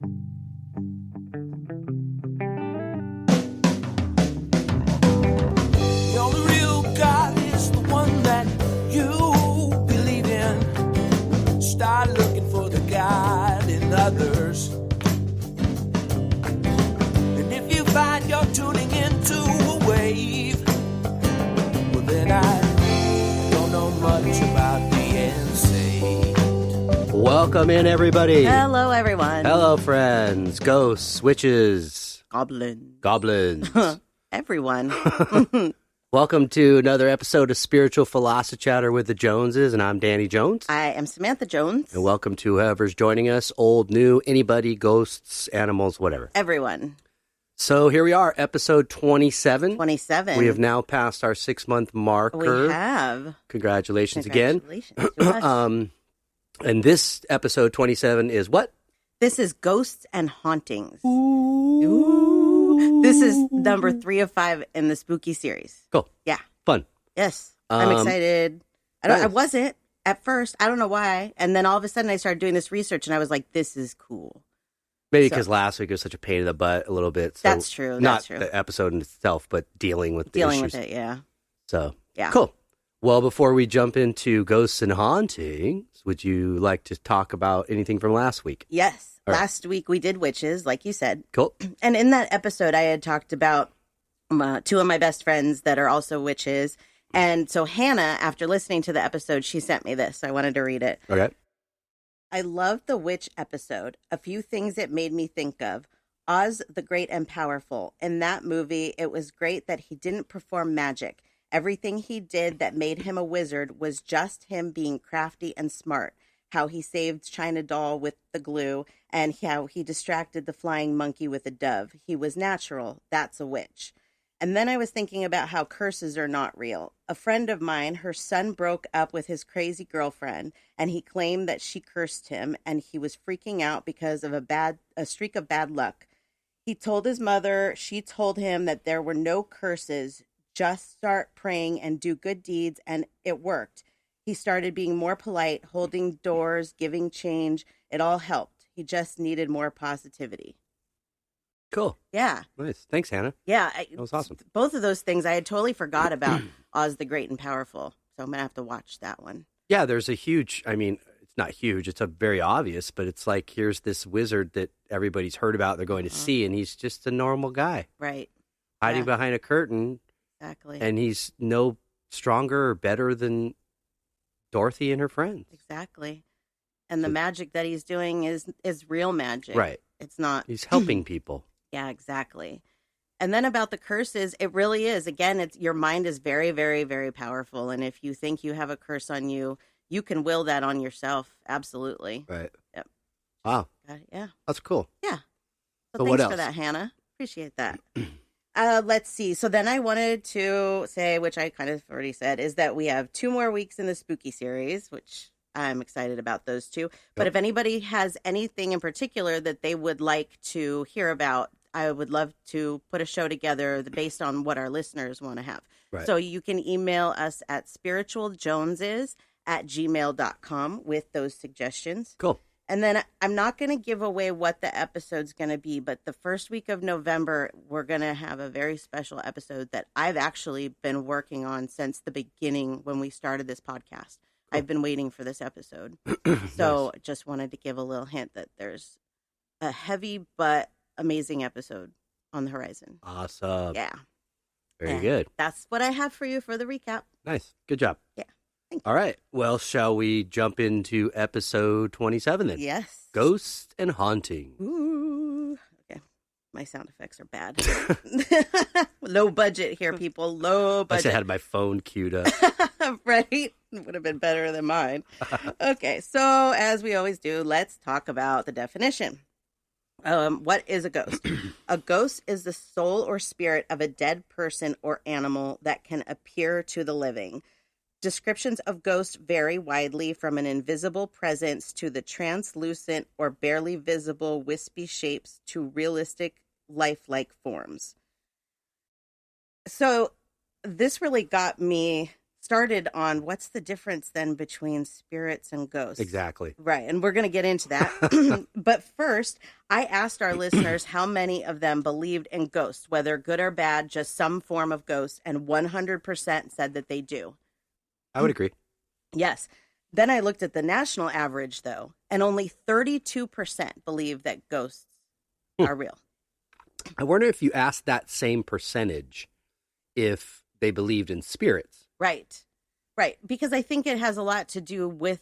The only real God is the one that you believe in. Start looking for the God in others. And if you find you're tuning into a wave, well then I don't know much about being saved. Welcome in, everybody. Hello, everyone. Hello, friends. Ghosts, witches, Goblins. Everyone. Welcome to another episode of Spiritual Philosophy Chatter with the Joneses, and I'm Danny Jones. I am Samantha Jones. And welcome to whoever's joining us, old, new, anybody, ghosts, animals, whatever. Everyone. So here we are, episode 27. 27. We have now passed our 6-month marker. We have. Congratulations again. Congratulations to us. And this episode 27 is what? This is Ghosts and Hauntings. Ooh. This is number 3 of 5 in the spooky series. Cool. Yeah. Fun. Yes. I'm excited. Nice. I wasn't at first. I don't know why. And then all of a sudden I started doing this research and I was like, this is cool. Maybe because last week was such a pain in the butt a little bit. So That's true. Not the episode in itself, but dealing with the issues. Dealing with it, yeah. So, yeah. Cool. Well, before we jump into Ghosts and Hauntings, would you like to talk about anything from last week? Yes. All right. Last week we did witches, like you said. Cool. And in that episode, I had talked about 2 of my best friends that are also witches. And so Hannah, after listening to the episode, she sent me this. I wanted to read it. Okay. I loved the witch episode. A few things it made me think of. Oz the Great and Powerful. In that movie, it was great that he didn't perform magic. Everything he did that made him a wizard was just him being crafty and smart. How he saved China Doll with the glue and how he distracted the flying monkey with a dove. He was natural. That's a witch. And then I was thinking about how curses are not real. A friend of mine, her son broke up with his crazy girlfriend, and he claimed that she cursed him, and he was freaking out because of a streak of bad luck. He told his mother, she told him that there were no curses, just start praying and do good deeds, and it worked. He started being more polite, holding doors, giving change. It all helped. He just needed more positivity. Cool. Yeah. Nice. Thanks, Hannah. Yeah. That was awesome. Both of those things I had totally forgot about. Oz the Great and Powerful. So I'm going to have to watch that one. Yeah, there's a huge, it's not huge, it's a very obvious, but it's like, here's this wizard that everybody's heard about, they're going to see, and he's just a normal guy. Right. Hiding behind a curtain. Exactly. And he's no stronger or better than Dorothy and her friends. Exactly. And the magic that he's doing is real magic. Right. It's not. He's helping people. Yeah, exactly. And then about the curses, it really is. Again, your mind is very, very, very powerful. And if you think you have a curse on you, you can will that on yourself. Absolutely. Right. Yep. Wow. Yeah. That's cool. Yeah. So thanks what else? for that, Hannah. Appreciate that. Let's see. So then I wanted to say, which I kind of already said, is that we have 2 more weeks in the spooky series, which I'm excited about those 2. But if anybody has anything in particular that they would like to hear about, I would love to put a show together based on what our listeners want to have. Right. So you can email us at spiritualjoneses@gmail.com with those suggestions. Cool. And then I'm not going to give away what the episode's going to be, but the first week of November, we're going to have a very special episode that I've actually been working on since the beginning when we started this podcast. Cool. I've been waiting for this episode. So nice. Just wanted to give a little hint that there's a heavy but amazing episode on the horizon. Awesome. Yeah. Very good. That's what I have for you for the recap. Nice. Good job. Yeah. Thank you. All right. Well, shall we jump into episode 27 then? Yes. Ghosts and Hauntings. Ooh. Okay. My sound effects are bad. Low budget here, people. Low budget. I had my phone queued up. Right? It would have been better than mine. Okay. So, as we always do, let's talk about the definition. What is a ghost? A ghost is the soul or spirit of a dead person or animal that can appear to the living. Descriptions of ghosts vary widely from an invisible presence to the translucent or barely visible wispy shapes to realistic lifelike forms. So this really got me started on what's the difference then between spirits and ghosts. Exactly. Right. And we're going to get into that. But first, I asked our listeners how many of them believed in ghosts, whether good or bad, just some form of ghost, and 100% said that they do. I would agree. Yes. Then I looked at the national average, though, and only 32% believe that ghosts are real. I wonder if you asked that same percentage if they believed in spirits. Right. Right. Because I think it has a lot to do with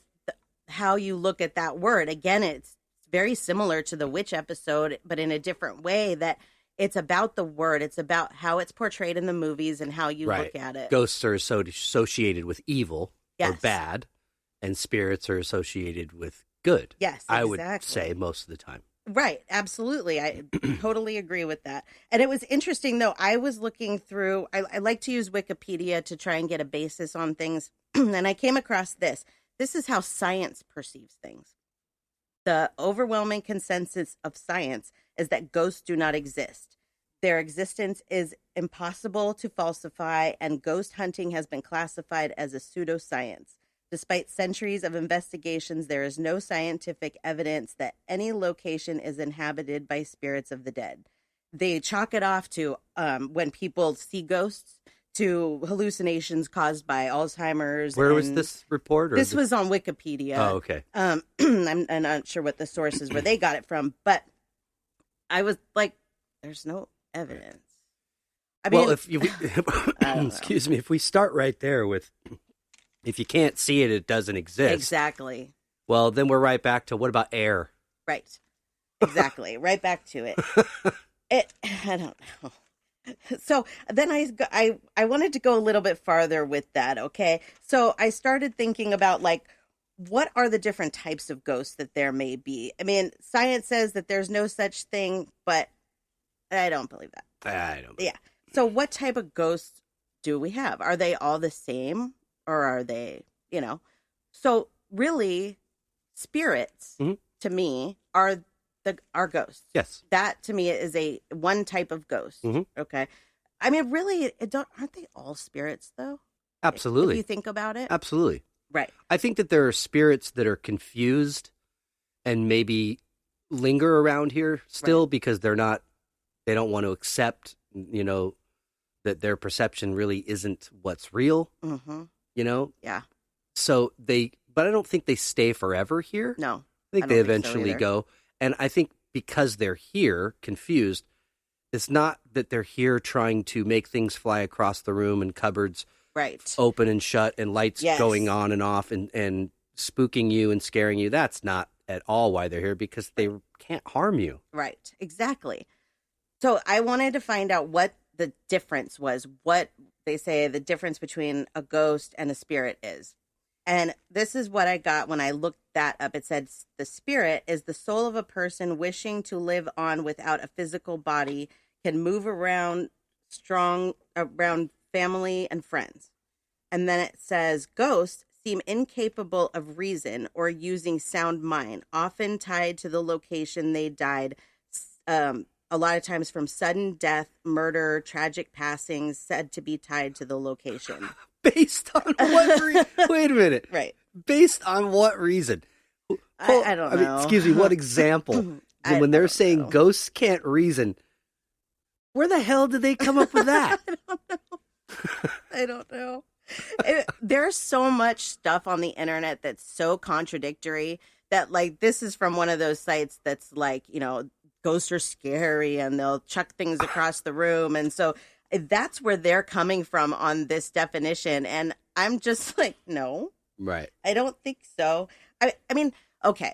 how you look at that word. Again, it's very similar to the witch episode, but in a different way, that it's about the word. It's about how it's portrayed in the movies and how you look at it. Ghosts are associated with evil or Yes. bad, and spirits are associated with good. Yes, I would exactly. say most of the time. Right. Absolutely. I totally agree with that. And it was interesting, though. I was looking through, I like to use Wikipedia to try and get a basis on things. And I came across this. This is how science perceives things. The overwhelming consensus of science is that ghosts do not exist. Their existence is impossible to falsify, and ghost hunting has been classified as a pseudoscience. Despite centuries of investigations, there is no scientific evidence that any location is inhabited by spirits of the dead. They chalk it off to when people see ghosts, to hallucinations caused by Alzheimer's. Where was this report? This was on Wikipedia. Oh, okay. I'm not sure what the sources where they got it from, but I was like, there's no evidence. I mean, well, if you, excuse me, if we start right there with, if you can't see it, it doesn't exist. Exactly. Well, then we're right back to, what about air? Right. Exactly. Right back to it. I don't know. So then I wanted to go a little bit farther with that. Okay. So I started thinking about, like, what are the different types of ghosts that there may be? I mean, science says that there's no such thing, but I don't believe that. I don't. Yeah. So what type of ghosts do we have? Are they all the same, or are they, So really, spirits to me are ghosts. Yes. That to me is a one type of ghost. Okay. I mean, really, aren't they all spirits though? Absolutely. If you think about it. Absolutely. Right. I think that there are spirits that are confused and maybe linger around here still because they don't want to accept, that their perception really isn't what's real, Yeah. So but I don't think they stay forever here. No. I think I they don't think so eventually either. go. And I think because they're here, confused, it's not that they're here trying to make things fly across the room and cupboards Right. open and shut and lights Yes. going on and off and spooking you and scaring you. That's not at all why they're here, because they can't harm you. Right. Exactly. So I wanted to find out what the difference was, what they say the difference between a ghost and a spirit is. And this is what I got when I looked that up. It said the spirit is the soul of a person wishing to live on without a physical body, can move around family and friends. And then it says ghosts seem incapable of reason or using sound mind, often tied to the location they died, a lot of times from sudden death, murder, tragic passings, said to be tied to the location. Based on what wait a minute. Right. Based on what reason? I don't know. Excuse me, what example? When they're saying ghosts can't reason, where the hell did they come up with that? I don't know. There's so much stuff on the internet that's so contradictory that, like, this is from one of those sites that's like, ghosts are scary and they'll chuck things across the room. And so that's where they're coming from on this definition. And I'm just like, no. Right. I don't think so. I mean, okay.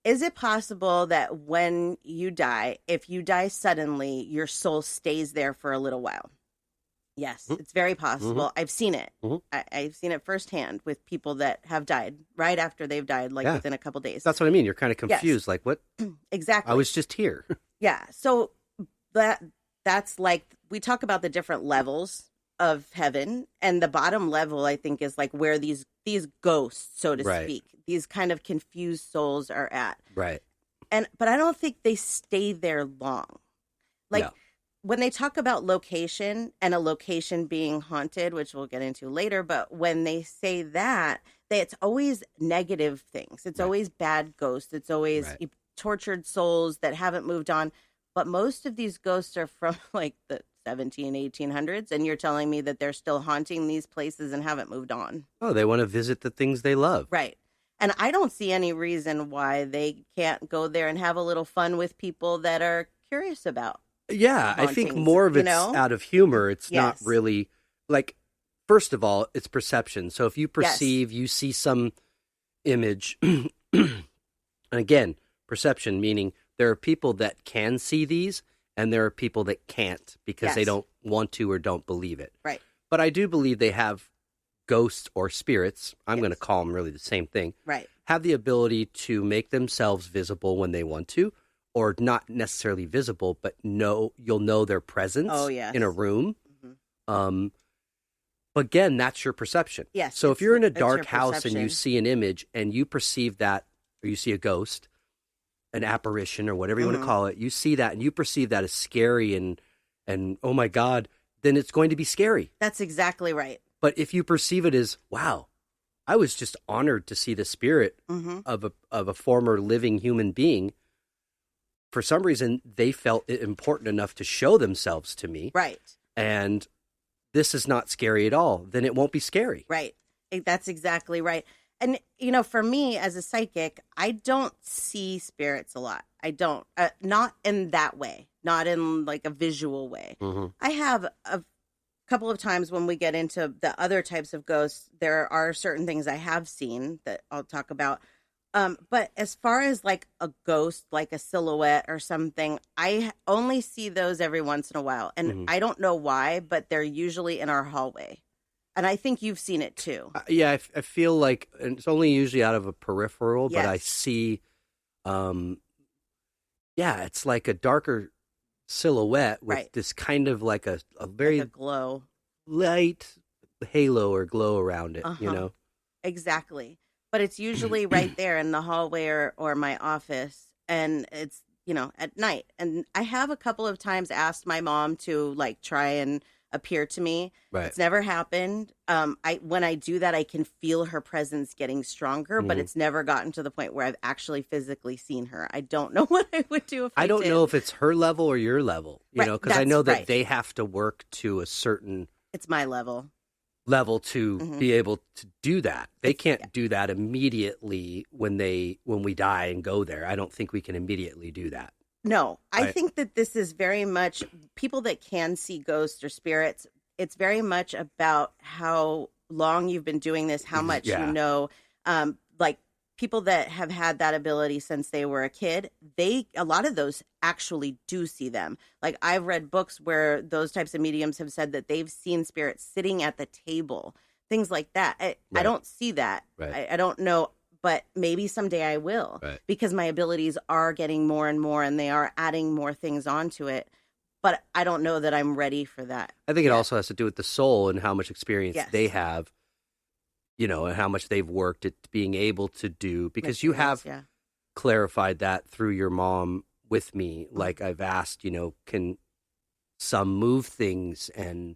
Is it possible that when you die, if you die suddenly, your soul stays there for a little while? Yes, it's very possible. I've seen it. I've seen it firsthand with people that have died right after they've died, like within a couple days. That's what I mean. You're kind of confused. Yes. Like, what? Exactly. I was just here. Yeah. So that's like, we talk about the different levels of heaven, and the bottom level, I think, is like where these ghosts, so to speak, these kind of confused souls are at. Right. But I don't think they stay there long. Like, No. when they talk about location and a location being haunted, which we'll get into later, but when they say that it's always negative things. It's always bad ghosts. It's always tortured souls that haven't moved on. But most of these ghosts are from like the 1800s, and you're telling me that they're still haunting these places and haven't moved on. Oh, they want to visit the things they love. Right. And I don't see any reason why they can't go there and have a little fun with people that are curious about. Yeah, Hauntings, I think more of it's out of humor. It's not really like, first of all, it's perception. So if you perceive, you see some image, and again, perception, meaning there are people that can see these and there are people that can't because they don't want to or don't believe it. Right. But I do believe they have ghosts or spirits. I'm going to call them really the same thing. Right. Have the ability to make themselves visible when they want to, or not necessarily visible, but you'll know their presence in a room. Mm-hmm. But again, that's your perception. Yes. So if you're in a dark house and you see an image and you perceive that, or you see a ghost, an apparition, or whatever you want to call it, you see that and you perceive that as scary and oh my God, then it's going to be scary. That's exactly right. But if you perceive it as, wow, I was just honored to see the spirit of a former living human being. For some reason, they felt it important enough to show themselves to me. Right. And this is not scary at all. Then it won't be scary. Right. That's exactly right. And, for me as a psychic, I don't see spirits a lot. I don't. Not in that way. Not in like a visual way. Mm-hmm. I have a couple of times when we get into the other types of ghosts, there are certain things I have seen that I'll talk about. But as far as like a ghost, like a silhouette or something, I only see those every once in a while. And I don't know why, but they're usually in our hallway. And I think you've seen it too. Yeah, I feel like and it's only usually out of a peripheral, but I see, it's like a darker silhouette with this kind of like a very like a glow, light halo or glow around it, Exactly. But it's usually right there in the hallway or my office. And it's, at night. And I have a couple of times asked my mom to like try and appear to me. Right. It's never happened. When I do that, I can feel her presence getting stronger, but it's never gotten to the point where I've actually physically seen her. I don't know what I would do if I don't did. know if it's her level or your level, because I know that they have to work to a certain... It's my level to be able to do that. They can't do that immediately when we die and go there. I don't think we can immediately do that. No, I think that this is very much people that can see ghosts or spirits. It's very much about how long you've been doing this, how much you know. Like people that have had that ability since they were a kid, a lot of those actually do see them. Like I've read books where those types of mediums have said that they've seen spirits sitting at the table, things like that. I don't see that. Right. I don't know. But maybe someday I will because my abilities are getting more and more and they are adding more things onto it. But I don't know that I'm ready for that. I think it also has to do with the soul and how much experience they have, and how much they've worked at being able to do. Because you have clarified that through your mom with me. Like I've asked, can some move things and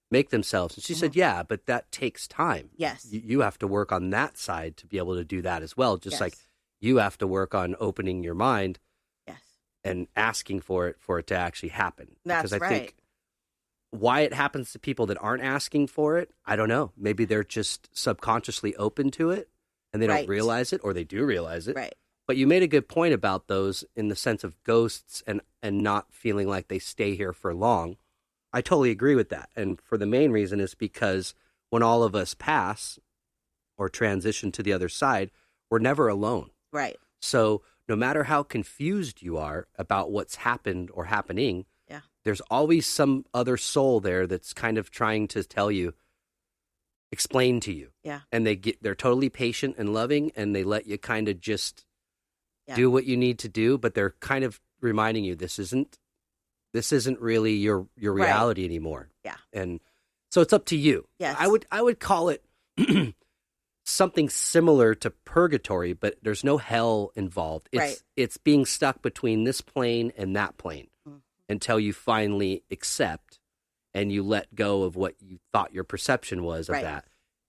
make themselves? And she said, yeah, but that takes time. Yes. You have to work on that side to be able to do that as well. Just like you have to work on opening your mind and asking for it to actually happen. That's because I think why it happens to people that aren't asking for it, I don't know. Maybe they're just subconsciously open to it and they don't realize it, or they do realize it. Right. But you made a good point about those in the sense of ghosts and not feeling like they stay here for long. I totally agree with that. And for the main reason is because when all of us pass or transition to the other side, we're never alone. Right. So no matter how confused you are about what's happened or happening, there's always some other soul there that's kind of trying to tell you, explain to you. Yeah. And they're totally patient and loving, and they let you kind of just do what you need to do, but they're kind of reminding you this isn't really your reality anymore. Yeah. And so it's up to you. Yes. I would call it something similar to purgatory, but there's no hell involved. It's being stuck between this plane and that plane. until you finally accept and you let go of what you thought your perception was of Right. that.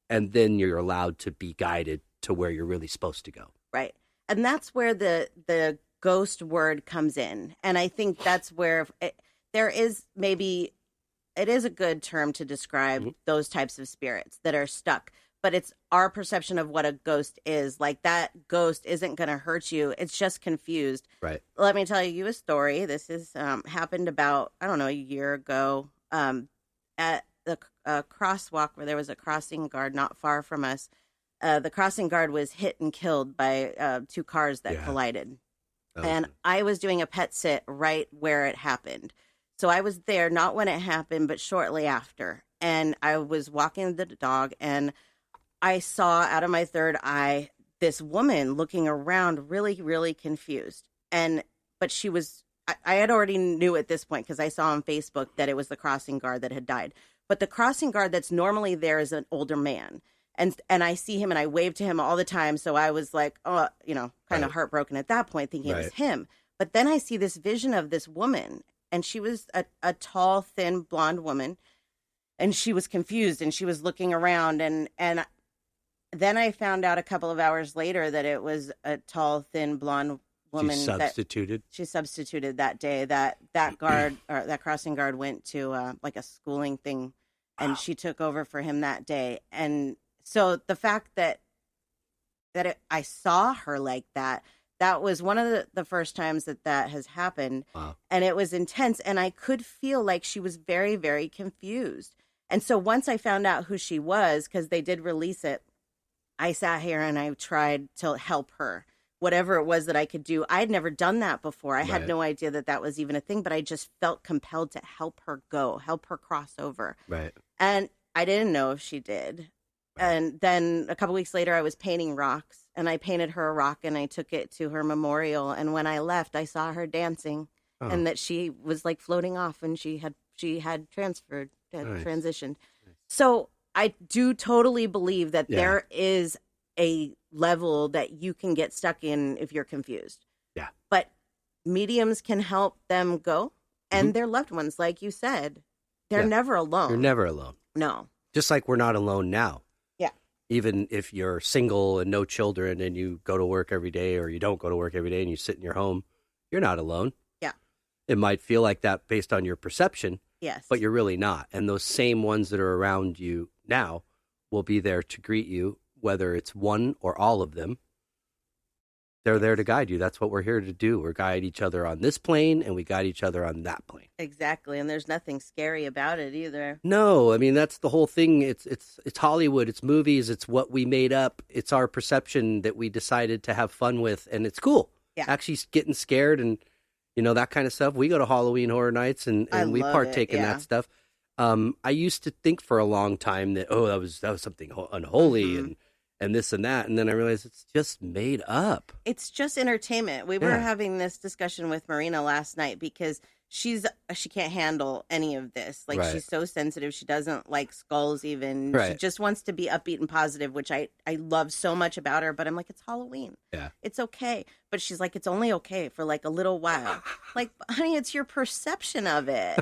And then you're allowed to be guided to where you're really supposed to go. Right. And that's where the ghost word comes in. And I think that's where there is maybe, it is a good term to describe those types of spirits that are stuck. But it's our perception of what a ghost is. Like, that ghost isn't going to hurt you. It's just confused. Right. Let me tell you a story. This is happened about, I don't know, a year ago at the crosswalk where there was a crossing guard not far from us. The crossing guard was hit and killed by 2 cars that collided. And I was doing a pet sit right where it happened. So I was there, not when it happened, but shortly after. And I was walking the dog, and I saw out of my third eye this woman looking around really, really confused. But she was, I had already knew at this point because I saw on Facebook that it was the crossing guard that had died. But the crossing guard that's normally there is an older man. And I see him and I wave to him all the time. So I was like, oh, kind of heartbroken at that point, thinking it was him. But then I see this vision of this woman, and she was a tall, thin, blonde woman. And she was confused and she was looking around, and then I found out a couple of hours later that it was a tall, thin, blonde woman. She substituted that day. That guard or that crossing guard went to like a schooling thing, and she took over for him that day. And so the fact that I saw her like that was one of the first times that has happened. Wow. And it was intense, and I could feel like she was very, very confused. And so once I found out who she was, because they did release it, I sat here and I tried to help her, whatever it was that I could do. I had never done that before. I had no idea that was even a thing, but I just felt compelled to help her help her cross over. Right. And I didn't know if she did. Right. And then a couple weeks later, I was painting rocks, and I painted her a rock and I took it to her memorial. And when I left, I saw her dancing and that she was like floating off, and she had transferred, transitioned. Nice. So I do totally believe that there is a level that you can get stuck in if you're confused. Yeah. But mediums can help them go, and their loved ones, like you said, they're never alone. You're never alone. No. Just like we're not alone now. Yeah. Even if you're single and no children and you go to work every day, or you don't go to work every day and you sit in your home, you're not alone. Yeah. It might feel like that based on your perception. Yes. But you're really not. And those same ones that are around you now will be there to greet you, whether it's one or all of them. They're there to guide you. That's what we're here to do. We guide each other on this plane, and we guide each other on that plane. Exactly. And there's nothing scary about it either. No, I mean, that's the whole thing. It's Hollywood. It's movies. It's what we made up. It's our perception that we decided to have fun with, and it's cool. Yeah. Actually getting scared and that kind of stuff. We go to Halloween Horror Nights and we partake in that stuff. I used to think for a long time that, that was something unholy and this and that. And then I realized it's just made up. It's just entertainment. We were having this discussion with Marina last night because she can't handle any of this. Like, she's so sensitive. She doesn't like skulls even. She just wants to be upbeat and positive, which I love so much about her. But I'm like, it's Halloween. Yeah. It's okay. But she's like, it's only okay for like a little while. Like, honey, it's your perception of it.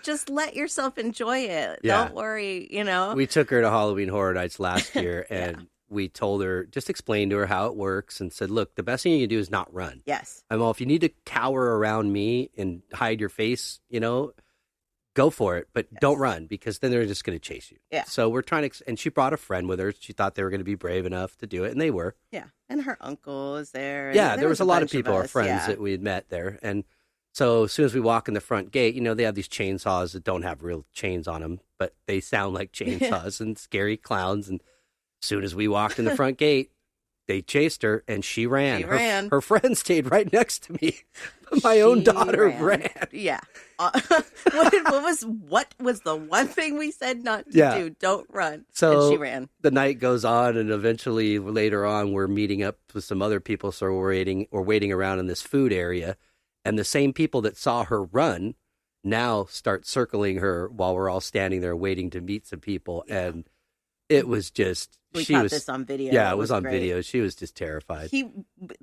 Just let yourself enjoy it. Yeah. Don't worry, We took her to Halloween Horror Nights last year and we told her, just explained to her how it works and said, look, the best thing you can do is not run. Yes. If you need to cower around me and hide your face, go for it, but don't run, because then they're just going to chase you. Yeah. So we're trying to, and she brought a friend with her. She thought they were going to be brave enough to do it, and they were. Yeah. And her uncle was there. Yeah, there was a lot of people, our friends that we had met there. And so as soon as we walk in the front gate, they have these chainsaws that don't have real chains on them, but they sound like chainsaws and scary clowns. And as soon as we walked in the front gate, they chased her, and she ran. Her friend stayed right next to me. My own daughter ran. Yeah. What was the one thing we said not to do? Don't run. So and she ran. The night goes on, and eventually later on, we're meeting up with some other people. So we're waiting around in this food area, and the same people that saw her run now start circling her while we're all standing there waiting to meet some people. Yeah. And It was just We she caught was this on video. Yeah, it was on great. video. She was just terrified.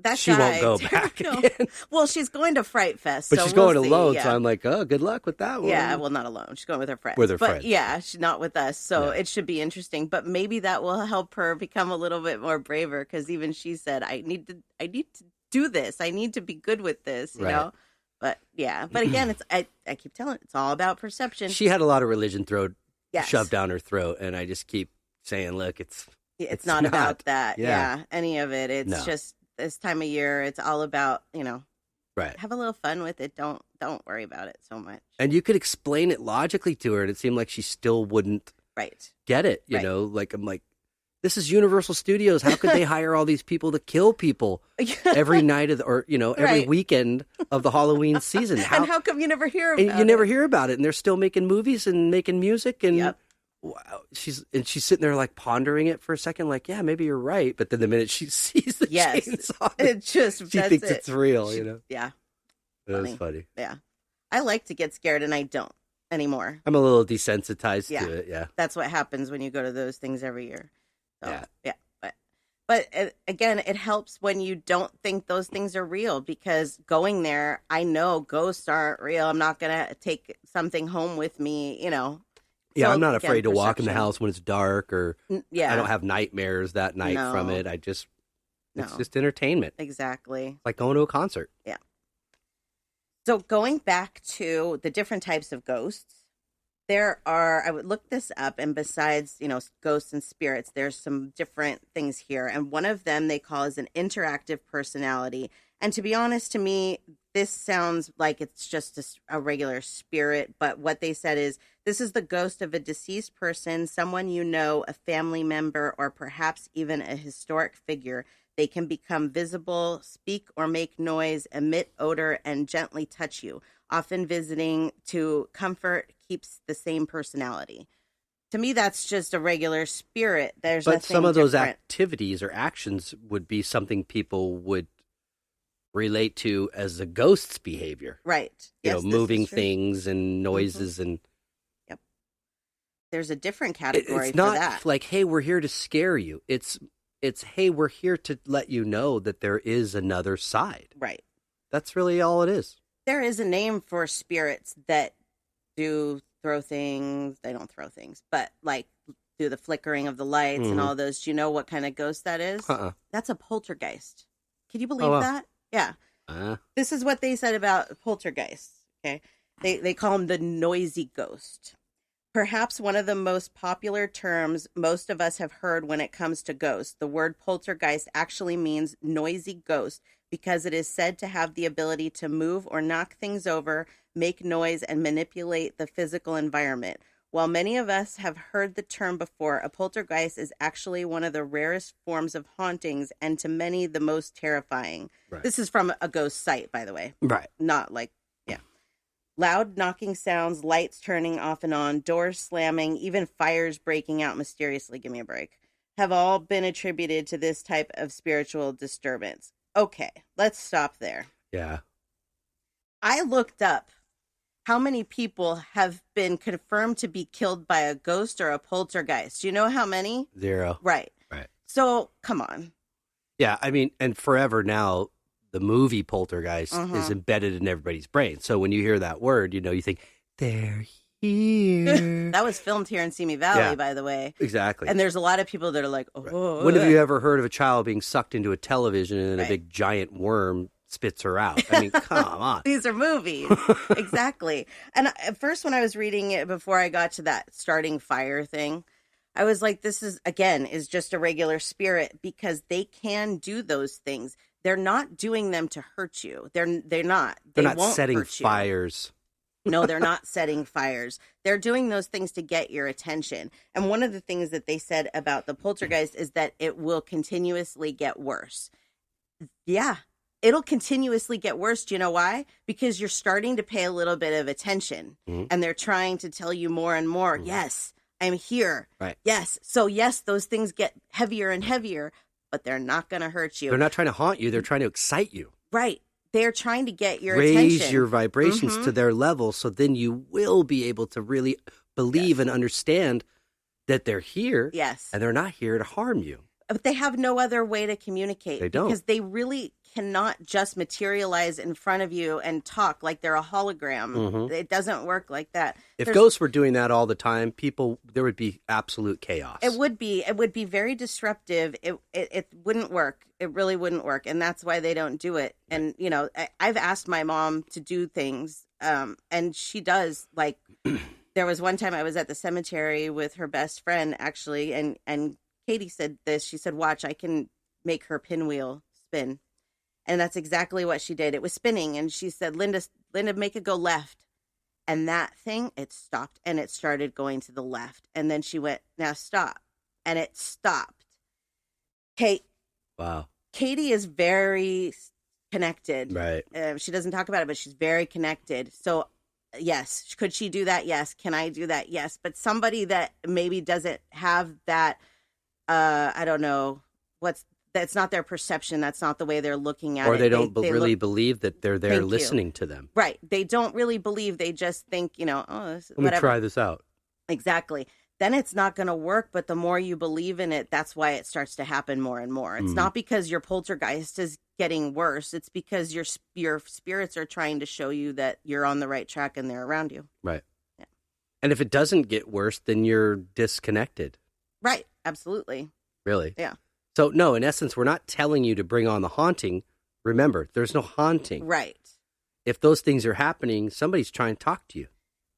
That She guy, won't go back no. again. Well, she's going to Fright Fest, But so she's we'll going see. alone, Yeah. so I'm like, oh, good luck with that one. Yeah, well, not alone. She's going with her friends. With her but friends. yeah, she's not with us, so Yeah. it should be interesting. But maybe that will help her become a little bit more braver, because even she said, "I need to do this. I need to be good with this," you Right. know. But yeah, but again, I keep telling, it's all about perception. She had a lot of religion Yes. shoved down her throat, and I just keep saying, look, It's not about that. Yeah. Yeah, any of it. It's just this time of year. It's all about, right. have a little fun with it. Don't worry about it so much. And you could explain it logically to her, and it seemed like she still wouldn't Right. get it. You Right. know, like I'm like, this is Universal Studios. How could they hire all these people to kill people every night every Right. weekend of the Halloween season? And how come you never hear about it? And you never hear about it, and they're still making movies and making music, and Yep. wow, she's sitting there like pondering it for a second, like, yeah, maybe you're right. But then the minute she sees the Yes. chainsaw, It just she that's thinks it. it's real. She- You know, Yeah. it was funny. Yeah. I like to get scared, and I don't anymore. I'm a little desensitized Yeah. to it. Yeah, That's what happens when you go to those things every year. So, Yeah. yeah. But again, it helps when you don't think those things are real, because going there, I know ghosts aren't real. I'm not going to take something home with me, Yeah, So, I'm not again, afraid to walk in the perception. house when it's dark, or Yeah. I don't have nightmares that night from No. it. It's No. just entertainment. Exactly. It's like going to a concert. So going back to the different types of ghosts, I would look this up, and besides, ghosts and spirits, there's some different things here. And one of them they call is an interactive personality. And to be honest, to me, this sounds like it's just a regular spirit. But what they said is, this is the ghost of a deceased person, someone you know, a family member, or perhaps even a historic figure. They can become visible, speak or make noise, emit odor, and gently touch you. Often visiting to comfort, keeps the same personality. To me, that's just a regular spirit. There's But nothing some of those different. activities or actions would be something people would relate to as a ghost's behavior. Right. You Yes, know, this is moving true. things and noises, and There's a different category it's not for that. like, hey, we're here to scare you. It's hey, we're here to let you know that there is another side. Right. That's really all it is. There is a name for spirits that do throw things. They don't throw things, but like do the flickering of the lights and Mhm. all those. Do you know what kind of ghost that is? That's a poltergeist. Can you believe wow. that? Yeah. This is what they said about poltergeists. Okay. They call them the noisy ghost. Perhaps one of the most popular terms most of us have heard when it comes to ghosts. The word poltergeist actually means noisy ghost, because it is said to have the ability to move or knock things over, make noise, and manipulate the physical environment. While many of us have heard the term before, a poltergeist is actually one of the rarest forms of hauntings, and to many the most terrifying. Right. This is from a ghost site, by the way. Right. Not like, yeah. Loud knocking sounds, lights turning off and on, doors slamming, even fires breaking out mysteriously, give me a break, have all been attributed to this type of spiritual disturbance. Okay, let's stop there. Yeah. I looked up how many people have been confirmed to be killed by a ghost or a poltergeist. Do you know how many? 0. Right. Right. So, come on. Yeah, I mean, and forever now, the movie Poltergeist Uh-huh. is embedded in everybody's brain. So when you hear that word, you think, they're here. That was filmed here in Simi Valley, Yeah. by the way. Exactly. And there's a lot of people that are like, oh. When have you ever heard of a child being sucked into a television and then Right. a big giant worm spits her out? I mean, come on. These are movies. Exactly. And at first, when I was reading it before I got to that starting fire thing, I was like, this is just a regular spirit, because they can do those things. They're not doing them to hurt you. They're not. They're They not won't setting hurt you. fires. No, they're not setting fires. They're doing those things to get your attention. And one of the things that they said about the poltergeist is that it will continuously get worse. Yeah, it'll continuously get worse. Do you know why? Because you're starting to pay a little bit of attention, Mhm. and they're trying to tell you more and more. Mhm. Yes, I'm here. Right. Yes. So yes, those things get heavier and heavier, but they're not going to hurt you. They're not trying to haunt you. They're trying to excite you. Right. They're trying to get your Raise attention. your vibrations Mhm. to their level, so then you will be able to really believe Yes. and understand that they're here. Yes. And they're not here to harm you. But they have no other way to communicate. They don't. Because they really cannot just materialize in front of you and talk like they're a hologram. Mhm. It doesn't work like that. If ghosts were doing that all the time, there would be absolute chaos. It would be very disruptive. It wouldn't work. It really wouldn't work. And that's why they don't do it. And, you know, I've asked my mom to do things, and she does. Like, there was one time I was at the cemetery with her best friend, actually, and Katie said this. She said, watch, I can make her pinwheel spin. And that's exactly what she did. It was spinning. And she said, Linda, make it go left. And that thing, it stopped and it started going to the left. And then she went, now stop. And it stopped. Wow. Katie is very connected. Right. She doesn't talk about it, but she's very connected. So, yes. Could she do that? Yes. Can I do that? Yes. But somebody that maybe doesn't have that, I don't know, that's not their perception. That's not the way they're looking at it. Or they don't really believe that they're there Thank listening you. to them. Right. They don't really believe. They just think, you know, oh, this is Let me try this out. Exactly. Then it's not going to work. But the more you believe in it, that's why it starts to happen more and more. It's not because your poltergeist is getting worse. It's because your spirits are trying to show you that you're on the right track and they're around you. Right. Yeah. And if it doesn't get worse, then you're disconnected. Right. Absolutely. Really? Yeah. So, no, in essence, we're not telling you to bring on the haunting. Remember, there's no haunting. Right. If those things are happening, somebody's trying to talk to you.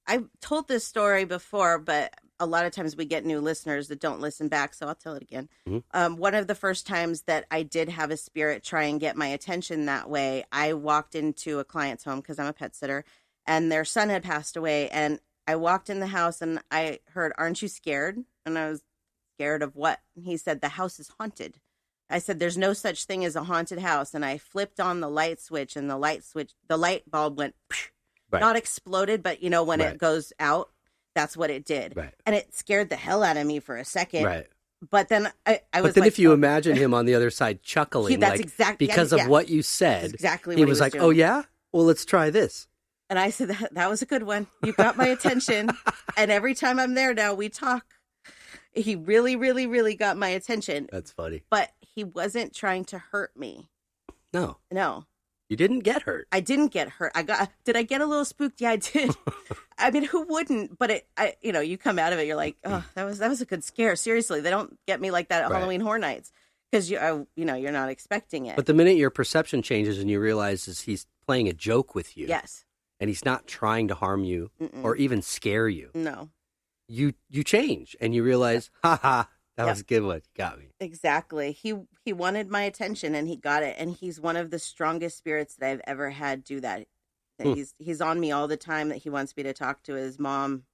I've told this story before, but a lot of times we get new listeners that don't listen back, so I'll tell it again. Mm-hmm. One of the first times that I did have a spirit try and get my attention that way, I walked into a client's home because I'm a pet sitter, and their son had passed away, and I walked in the house and I heard, "Aren't you scared?" And I was, "Scared of what?" And he said, "The house is haunted." I said, "There's no such thing as a haunted house." And I flipped on the light switch, and the light bulb went, Right. not exploded, but you know, when Right. it goes out, that's what it did. Right. And it scared the hell out of me for a second. Right. But then I was But then like, if you oh. imagine him on the other side chuckling, That's like, exactly because of what you said, That's exactly he what was like, doing. "Oh, yeah? Well, let's try this." And I said, that was a good one. You got my attention. And every time I'm there now, we talk. He really, really, really got my attention. That's funny. But he wasn't trying to hurt me. No. No. You didn't get hurt. I didn't get hurt. Did I get a little spooked? Yeah, I did. I mean, who wouldn't? But you come out of it, you're like, oh, that was a good scare. Seriously, they don't get me like that at Right. Halloween Horror Nights because you're not expecting it. But the minute your perception changes and you realize he's playing a joke with you, yes, and he's not trying to harm you or even scare you, no, you change and you realize, that was a good one. You got me. exactly. He wanted my attention and he got it. And he's one of the strongest spirits that I've ever had do that. He's on me all the time that he wants me to talk to his mom,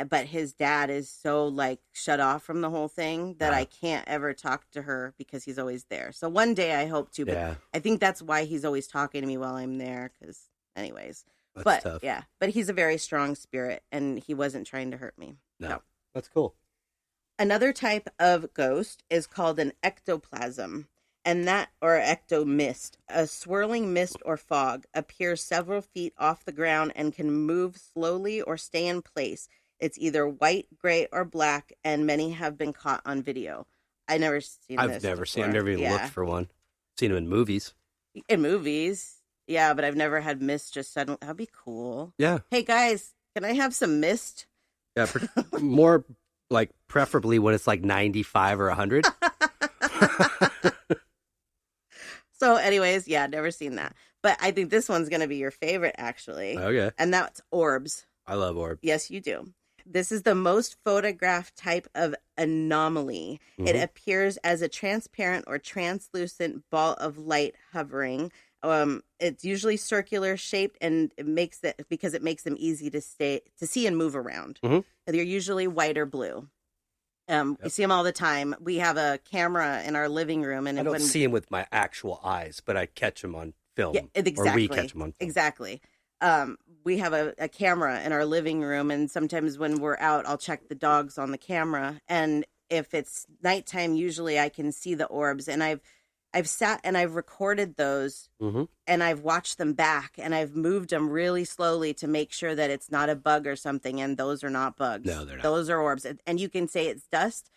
but his dad is so like shut off from the whole thing that I can't ever talk to her because he's always there. So one day I hope to, but Yeah. I think that's why he's always talking to me while I'm there. Because anyways, That's tough. yeah, but he's a very strong spirit and he wasn't trying to hurt me. No. That's cool. Another type of ghost is called an ectoplasm, or ectomist. A swirling mist or fog appears several feet off the ground and can move slowly or stay in place. It's either white, gray, or black, and many have been caught on video. I've never seen I've never even looked for one. Seen them in movies. In movies, yeah, but I've never had mist just suddenly. That'd be cool. Yeah. Hey, guys, can I have some mist? Yeah. More like preferably when it's like 95 or 100. So anyways, yeah, never seen that. But I think this one's going to be your favorite, actually. Okay. And that's orbs. I love orbs. Yes, you do. This is the most photographed type of anomaly. It appears as a transparent or translucent ball of light hovering. It's usually circular shaped, and it makes them easy to see and move around. They're usually white or blue. We see them all the time. We have a camera in our living room, and I don't see them with my actual eyes, but I catch them on film. Yeah, exactly. Or we catch them on film. Exactly. We have a camera in our living room, and sometimes when we're out, I'll check the dogs on the camera. And if it's nighttime, usually I can see the orbs. And I've sat and I've recorded those and I've watched them back and I've moved them really slowly to make sure that it's not a bug or something. And those are not bugs. No, they're not. Those are orbs. And you can say it's dust,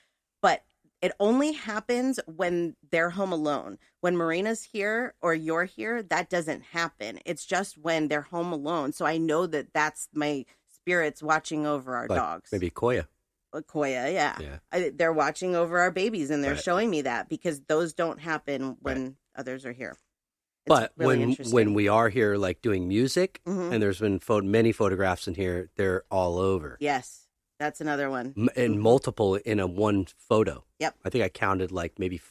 but it only happens when they're home alone. When Marina's here or you're here, that doesn't happen. It's just when they're home alone. So I know that that's my spirits watching over our dogs. Maybe Koya. Koya, yeah. They're watching over our babies and they're showing me that because those don't happen when others are here. It's but really when we are here, like doing music, and there's been many photographs in here, they're all over. Yes, that's another one. And multiple in one photo. Yep. I think I counted like maybe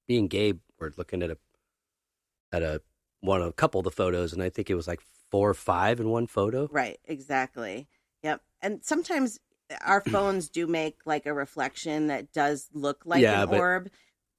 me and Gabe were looking at a couple of the photos, and I think it was like 4 or 5 in one photo. Right, exactly. Yep. And sometimes our phones do make like a reflection that does look like an orb.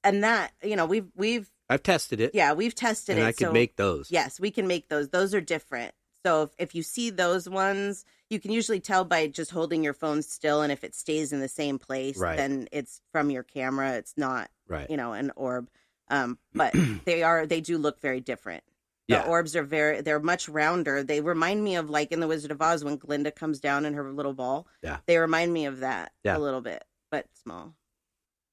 And that, I've tested it. Yeah, we've tested it. And I could make those. Yes, we can make those. Those are different. So if you see those ones, you can usually tell by just holding your phone still. And if it stays in the same place, then it's from your camera. It's not, an orb. But they do look very different. The orbs are they're much rounder. They remind me of like in The Wizard of Oz when Glinda comes down in her little ball. Yeah. They remind me of that a little bit, but small.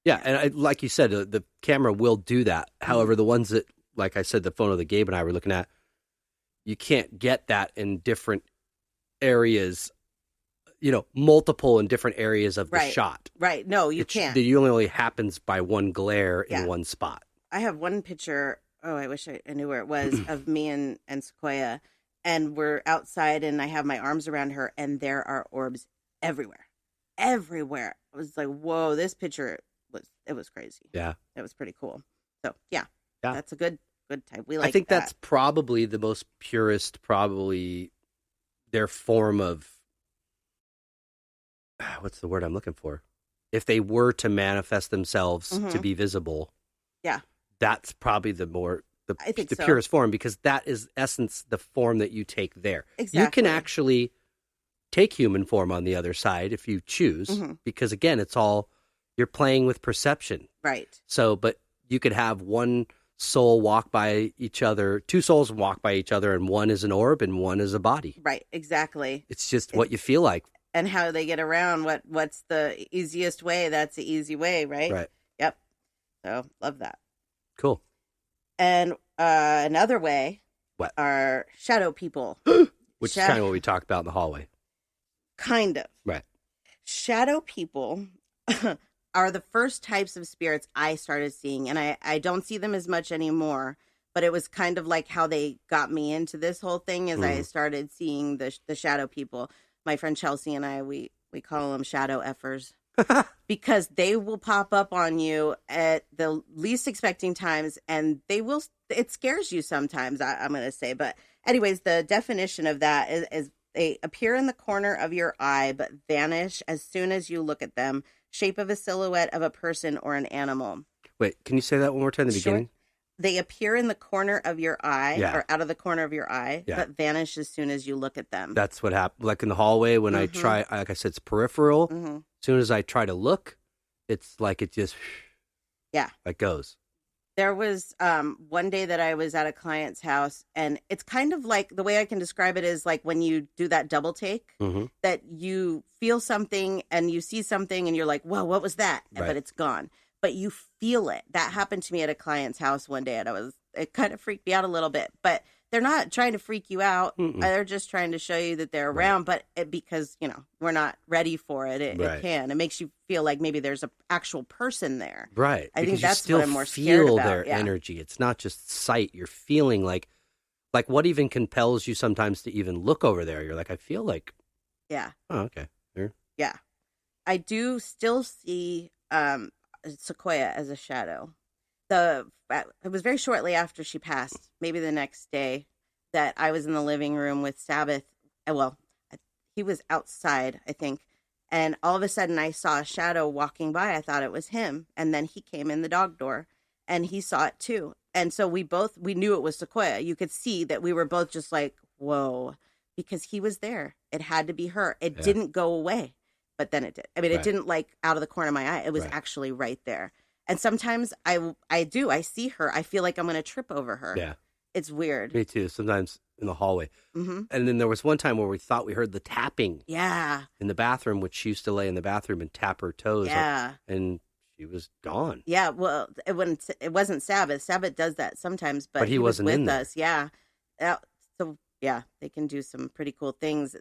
Yeah. And like you said, the camera will do that. However, the ones that, like I said, the photo that Gabe and I were looking at, you can't get that in different areas, multiple in different areas of the shot. Right. No, you can't. It only happens by one glare in one spot. I have one picture. Oh, I wish I knew where it was, of me and Sequoia, and we're outside, and I have my arms around her, and there are orbs everywhere. Everywhere. I was like, whoa, this picture was crazy. Yeah. It was pretty cool. So, yeah. That's a good type. We like that. I think that's probably the most purest, their form of, what's the word I'm looking for? If they were to manifest themselves to be visible. Yeah. That's probably the purest form, because that is essence the form that you take there. Exactly. You can actually take human form on the other side if you choose, because again, it's all, you're playing with perception. Right. So, but you could have one soul walk by each other, 2 souls walk by each other, and one is an orb and one is a body. Right. Exactly. It's just what you feel like. And how they get around, what's the easiest way? That's the easy way, right? Right. Yep. So, love that. Cool. And another way are shadow people. Which is kind of what we talked about in the hallway. Kind of. Right. Shadow people are the first types of spirits I started seeing. And I don't see them as much anymore. But it was kind of like how they got me into this whole thing as I started seeing the shadow people. My friend Chelsea and I, we call them shadow effers. Because they will pop up on you at the least expecting times, and it scares you sometimes, I'm going to say. But anyways, the definition of that is they appear in the corner of your eye, but vanish as soon as you look at them. Shape of a silhouette of a person or an animal. Wait, can you say that one more time in the beginning? They appear in the corner of your eye, or out of the corner of your eye, but vanish as soon as you look at them. That's what happened. Like in the hallway, when I try, like I said, it's peripheral. As soon as I try to look, it's like it just, like goes. There was one day that I was at a client's house, and it's kind of like, the way I can describe it is like when you do that double take, that you feel something and you see something and you're like, whoa, what was that? Right. But it's gone. But you feel it. That happened to me at a client's house one day, and it kind of freaked me out a little bit. But they're not trying to freak you out. They're just trying to show you that they're around. But because, we're not ready for it, it can. It makes you feel like maybe there's an actual person there. Right. I think that's what I'm more scared about. You still feel their energy. It's not just sight. You're feeling like what even compels you sometimes to even look over there. You're like, I feel like. Yeah. Oh, okay. Sure. Yeah. I do still see Sequoia as a shadow. It was very shortly after she passed, maybe the next day, that I was in the living room with Sabbath. Well, he was outside, I think, and all of a sudden I saw a shadow walking by. I thought it was him, and then he came in the dog door, and he saw it too. And so we knew it was Sequoia. You could see that we were both just like, whoa, because he was there. It had to be her. It didn't go away. But then it did. I mean, it didn't like out of the corner of my eye. It was actually right there. And sometimes I do. I see her. I feel like I'm going to trip over her. Yeah. It's weird. Me too. Sometimes in the hallway. Mm-hmm. And then there was one time where we thought we heard the tapping Yeah. in the bathroom, which she used to lay in the bathroom and tap her toes. Yeah. And she was gone. Yeah. Well, it wasn't Sabbath. Sabbath does that sometimes, but he was wasn't with in there. us. Yeah. So yeah, they can do some pretty cool things.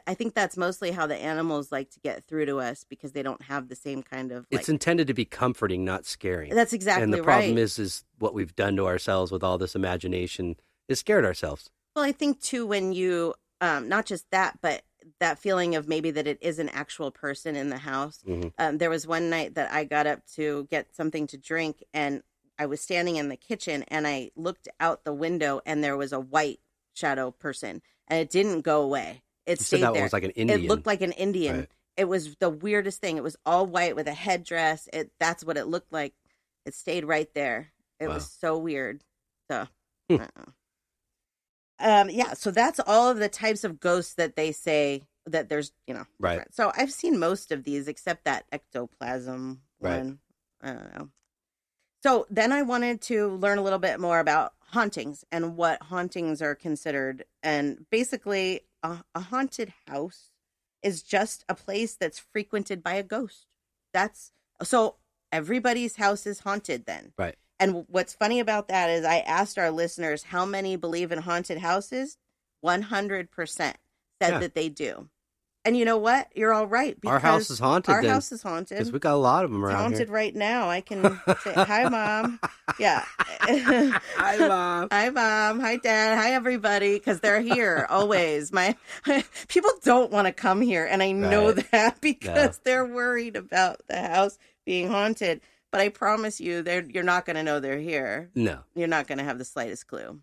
I think that's mostly how the animals like to get through to us because they don't have the same kind of. It's intended to be comforting, not scaring. That's exactly right. And the problem is what we've done to ourselves with all this imagination is scared ourselves. Well, I think too when you not just that, but that feeling of maybe that it is an actual person in the house. Mm-hmm. There was one night that I got up to get something to drink, and I was standing in the kitchen, and I looked out the window, and there was a white shadow person, and it didn't go away. It stayed there. One was like an Indian. It looked like an Indian. Right. It was the weirdest thing. It was all white with a headdress. That's what it looked like. It stayed right there. It was so weird. So, I don't know. Yeah, so that's all of the types of ghosts that they say that there's, Right. different. So I've seen most of these except that ectoplasm one. I don't know. So then I wanted to learn a little bit more about hauntings and what hauntings are considered. And basically, a haunted house is just a place that's frequented by a ghost. So everybody's house is haunted then. Right. And what's funny about that is I asked our listeners how many believe in haunted houses. 100% said that they do. And you know what? You're all right. Our house is haunted. Our house is haunted. Because we got a lot of them around haunted here. right now. I can say, hi, Mom. Yeah. Hi, Mom. Hi, Mom. Hi, Dad. Hi, everybody. Because they're here always. People don't want to come here. And I know that because they're worried about the house being haunted. But I promise you, you're not going to know they're here. No. You're not going to have the slightest clue.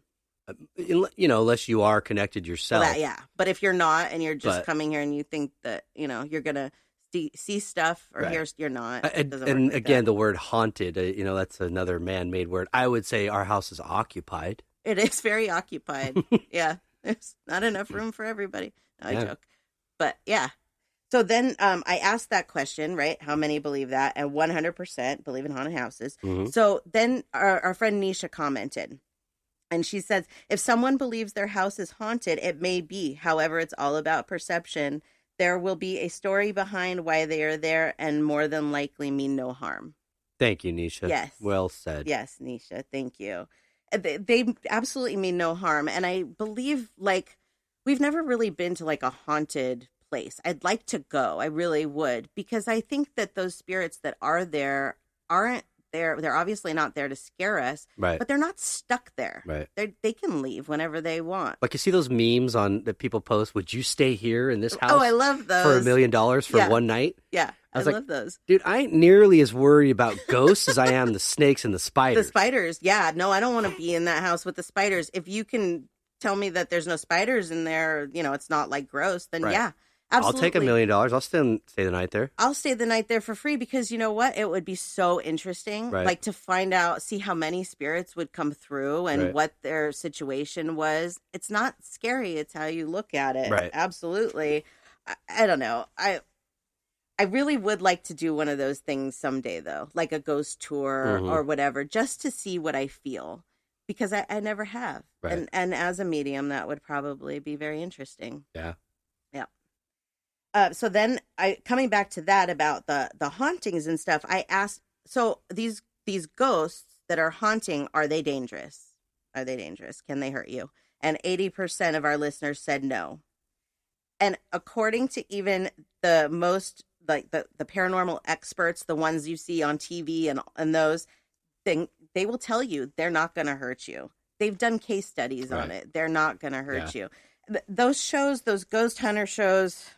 Unless you are connected yourself. Well, yeah. But if you're not and you're just coming here and you think that, you're going to see stuff or you're not. And again, the word haunted, that's another man-made word. I would say our house is occupied. It is very occupied. Yeah. There's not enough room for everybody. No, I joke. But yeah. So then I asked that question, right? How many believe that? And 100% believe in haunted houses. Mm-hmm. So then our friend Nisha commented. And she says, if someone believes their house is haunted, it may be. However, it's all about perception. There will be a story behind why they are there and more than likely mean no harm. Thank you, Nisha. Yes. Well said. Yes, Nisha. Thank you. They absolutely mean no harm. And I believe, we've never really been to, a haunted place. I'd like to go. I really would. Because I think that those spirits that are there aren't there. They're obviously not there to scare us. Right. But they're not stuck there. Right. They can leave whenever they want. Like, you see those memes that people post, would you stay here in this house? Oh, I love those. For $1 million for one night? Yeah. I was love those. Dude, I ain't nearly as worried about ghosts as I am the snakes and the spiders. The spiders. Yeah. No, I don't want to be in that house with the spiders. If you can tell me that there's no spiders in there, it's not gross, then yeah. Absolutely. I'll take $1 million. I'll stay the night there. I'll stay the night there for free because you know what? It would be so interesting, to find out, see how many spirits would come through and what their situation was. It's not scary. It's how you look at it. Right. Absolutely. I don't know. I really would like to do one of those things someday, though, like a ghost tour or whatever, just to see what I feel because I never have. Right. And as a medium, that would probably be very interesting. Yeah. So then coming back to that about the hauntings and stuff, I asked, so these ghosts that are haunting, are they dangerous? Are they dangerous? Can they hurt you? And 80% of our listeners said no. And according to even the most, the paranormal experts, the ones you see on TV and those things, they will tell you they're not going to hurt you. They've done case studies on it. They're not going to hurt you. Those shows, those ghost hunter shows,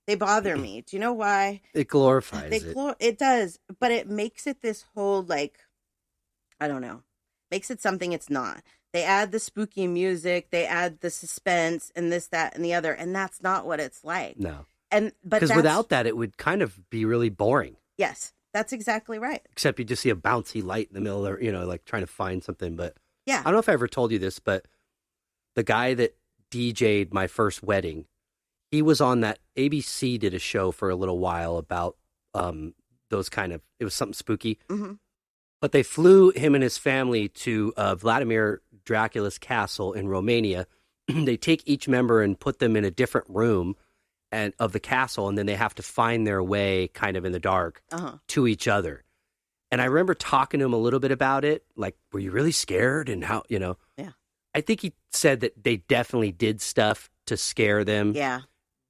they bother me. Do you know why? It glorifies it. It does, but it makes it this whole, I don't know, makes it something it's not. They add the spooky music, they add the suspense and this, that, and the other, and that's not what it's like. No. But because without that, it would kind of be really boring. Yes, that's exactly right. Except you just see a bouncy light in the middle, or trying to find something. But yeah, I don't know if I ever told you this, but the guy that DJ'd my first wedding, he was on that. ABC did a show for a little while about those kind of. It was something spooky. Mm-hmm. But they flew him and his family to Vladimir Dracula's castle in Romania. They take each member and put them in a different room and of the castle, and then they have to find their way kind of in the dark to each other. And I remember talking to him a little bit about it. Like, were you really scared? And how, Yeah. I think he said that they definitely did stuff to scare them. Yeah.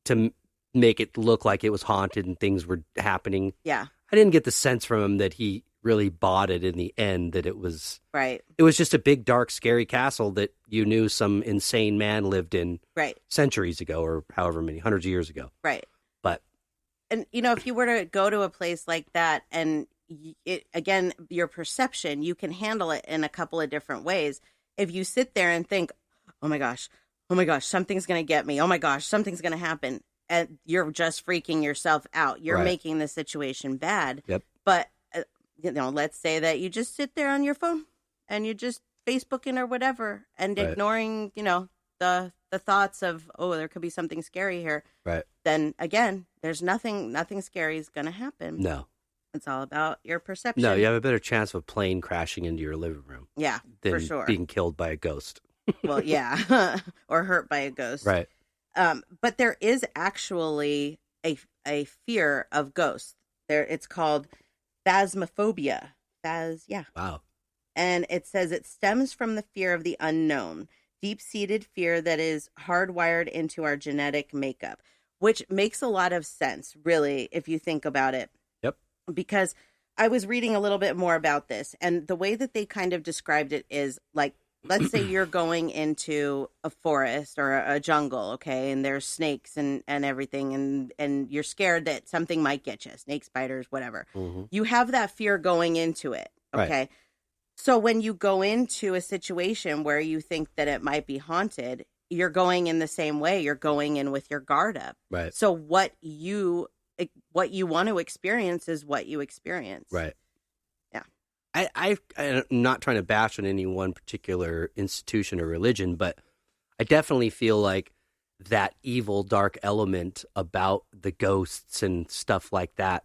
To make it look like it was haunted and things were happening. Yeah. I didn't get the sense from him that he really bought it in the end, that it was right. It was just a big, dark, scary castle that you knew some insane man lived in centuries ago, or however many hundreds of years ago. Right. But and if you were to go to a place like that, and it, again, your perception, you can handle it in a couple of different ways. If you sit there and think, oh my gosh, something's going to get me. Oh my gosh, something's going to happen. And you're just freaking yourself out. You're making the situation bad. Yep. But, let's say that you just sit there on your phone and you just Facebooking or whatever and ignoring, the thoughts of, oh, there could be something scary here. Right. Then again, there's nothing scary is going to happen. No. It's all about your perception. No, you have a better chance of a plane crashing into your living room. Yeah, than for sure. being killed by a ghost. Well, yeah. Or hurt by a ghost. Right. But there is actually a fear of ghosts. It's called phasmophobia. Wow. And it says it stems from the fear of the unknown, deep-seated fear that is hardwired into our genetic makeup, which makes a lot of sense, really, if you think about it. Yep. Because I was reading a little bit more about this, and the way that they kind of described it is like, let's say you're going into a forest or a jungle, okay, and there's snakes and everything, and you're scared that something might get you, snake, spiders, whatever. Mm-hmm. You have that fear going into it, okay? Right. So when you go into a situation where you think that it might be haunted, you're going in the same way. You're going in with your guard up. Right. So what you want to experience is what you experience. Right. I'm not trying to bash on any one particular institution or religion, but I definitely feel like that evil, dark element about the ghosts and stuff like that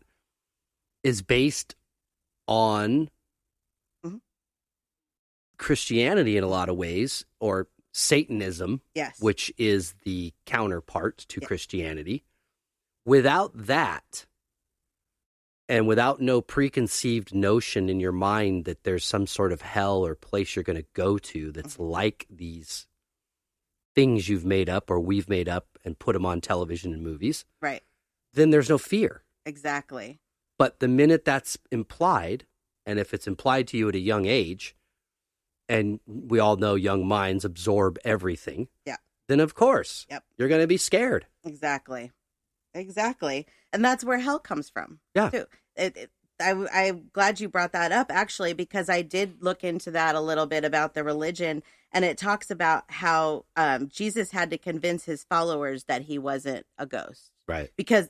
is based on Christianity in a lot of ways, or Satanism, which is the counterpart to Christianity. Without that, and without no preconceived notion in your mind that there's some sort of hell or place you're going to go to that's like these things you've made up or we've made up and put them on television and movies, right? Then there's no fear. Exactly. But the minute that's implied, and if it's implied to you at a young age, and we all know young minds absorb everything, then of course you're going to be scared. Exactly. And that's where hell comes from. Yeah. Too. I'm glad you brought that up, actually, because I did look into that a little bit about the religion, and it talks about how Jesus had to convince his followers that he wasn't a ghost. Right. Because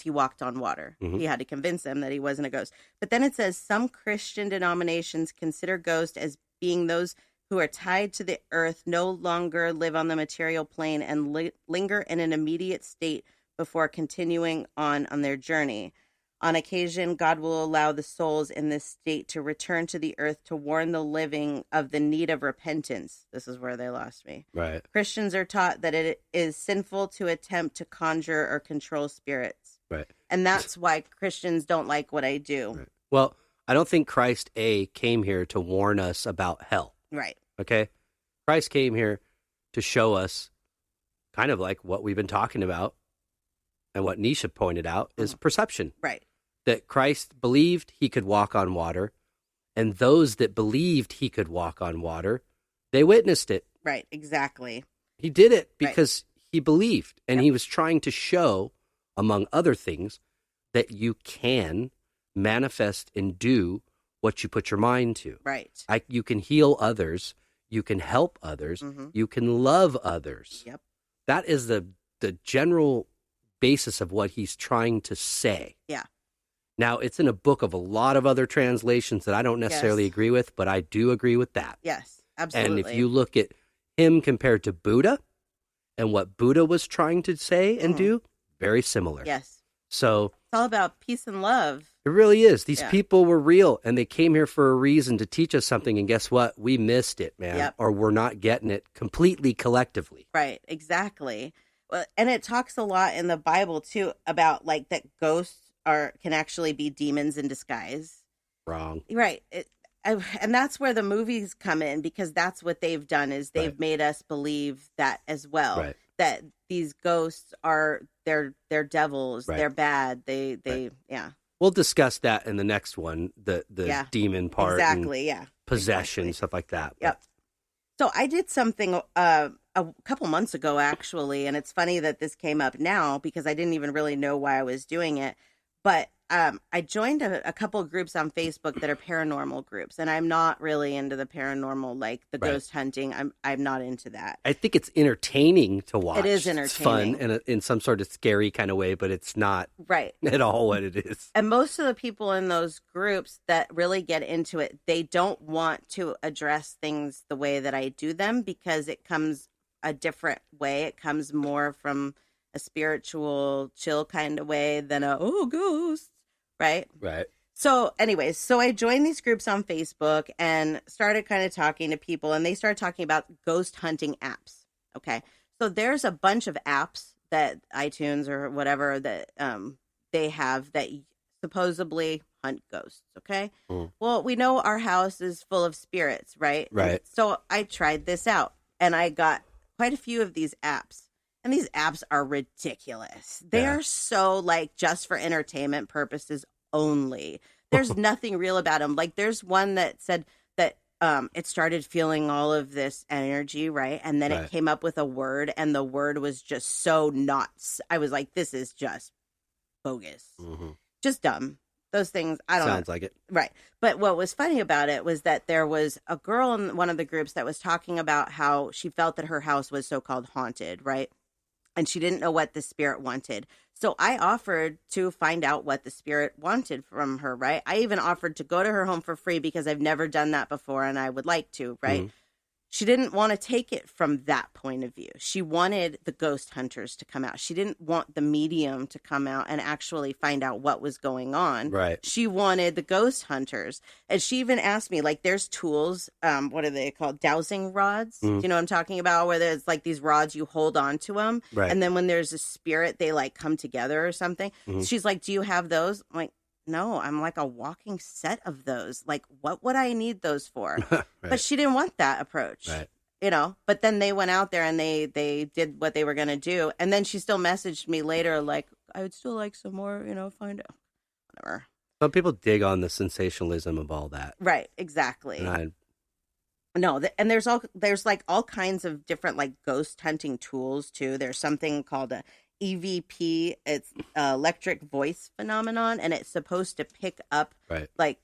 he walked on water. Mm-hmm. He had to convince them that he wasn't a ghost. But then it says some Christian denominations consider ghosts as being those who are tied to the earth, no longer live on the material plane, and linger in an immediate state before continuing on their journey. On occasion, God will allow the souls in this state to return to the earth to warn the living of the need of repentance. This is where they lost me. Right. Christians are taught that it is sinful to attempt to conjure or control spirits. Right. And that's why Christians don't like what I do. Right. Well, I don't think Christ came here to warn us about hell. Right. Okay? Christ came here to show us kind of like what we've been talking about, and what Nisha pointed out is perception. Right. That Christ believed he could walk on water, and those that believed he could walk on water, they witnessed it. Right, exactly. He did it because he believed, and he was trying to show, among other things, that you can manifest and do what you put your mind to. Right. You can heal others, you can help others, you can love others. Yep. That is the general basis of what he's trying to say. Yeah. Now, it's in a book of a lot of other translations that I don't necessarily agree with, but I do agree with that. Yes, absolutely. And if you look at him compared to Buddha and what Buddha was trying to say and do, very similar. Yes. So it's all about peace and love. It really is. These Yeah. people were real, and they came here for a reason to teach us something. And guess what? We missed it, man. Yep. Or we're not getting it completely collectively. Right, exactly. Well, and it talks a lot in the Bible too about like that ghosts can actually be demons in disguise. Wrong. Right. And that's where the movies come in, because that's what they've done is they've made us believe that as well. Right. That these ghosts are they're devils, they're bad. They yeah. We'll discuss that in the next one, the demon part. Exactly, and possession, stuff like that. Yep. So I did something a couple months ago, actually, and it's funny that this came up now because I didn't even really know why I was doing it. But I joined a couple of groups on Facebook that are paranormal groups, and I'm not really into the paranormal, like the ghost hunting. I'm not into that. I think it's entertaining to watch. It is It's entertaining. fun in some sort of scary kind of way, but it's not at all what it is. And most of the people in those groups that really get into it, they don't want to address things the way that I do them because it comes a different way. It comes more from a spiritual, chill kind of way than ghosts, right? Right. So anyways, so I joined these groups on Facebook and started kind of talking to people, and they started talking about ghost hunting apps. Okay. So there's a bunch of apps that iTunes or whatever that they have that supposedly hunt ghosts. Okay. Mm. Well, we know our house is full of spirits, right? Right. And so I tried this out, and I got quite a few of these apps. And these apps are ridiculous. They are so like just for entertainment purposes only. There's nothing real about them. Like there's one that said that it started feeling all of this energy, right? And then it came up with a word, and the word was just so nuts. I was like, this is just bogus. Mm-hmm. Just dumb. Those things, I don't know. Sounds like it. Right. But what was funny about it was that there was a girl in one of the groups that was talking about how she felt that her house was so-called haunted, right? And she didn't know what the spirit wanted. So I offered to find out what the spirit wanted from her, right? I even offered to go to her home for free because I've never done that before and I would like to, right? Mm-hmm. She didn't want to take it from that point of view. She wanted the ghost hunters to come out. She didn't want the medium to come out and actually find out what was going on. Right. She wanted the ghost hunters. And she even asked me, like, there's tools, what are they called? Dowsing rods. Mm-hmm. Do you know what I'm talking about? Where there's like these rods, you hold on to them. Right. And then when there's a spirit, they like come together or something. Mm-hmm. She's like, do you have those? I'm like, no, I'm like a walking set of those. Like, what would I need those for? Right. But she didn't want that approach, right. You know. But then they went out there and they did what they were going to do. And then she still messaged me later, like, I would still like some more, you know, find out. Whatever. Some people dig on the sensationalism of all that. Right, exactly. And and there's like all kinds of different like ghost hunting tools too. There's something called a EVP, it's electric voice phenomenon, and it's supposed to pick up like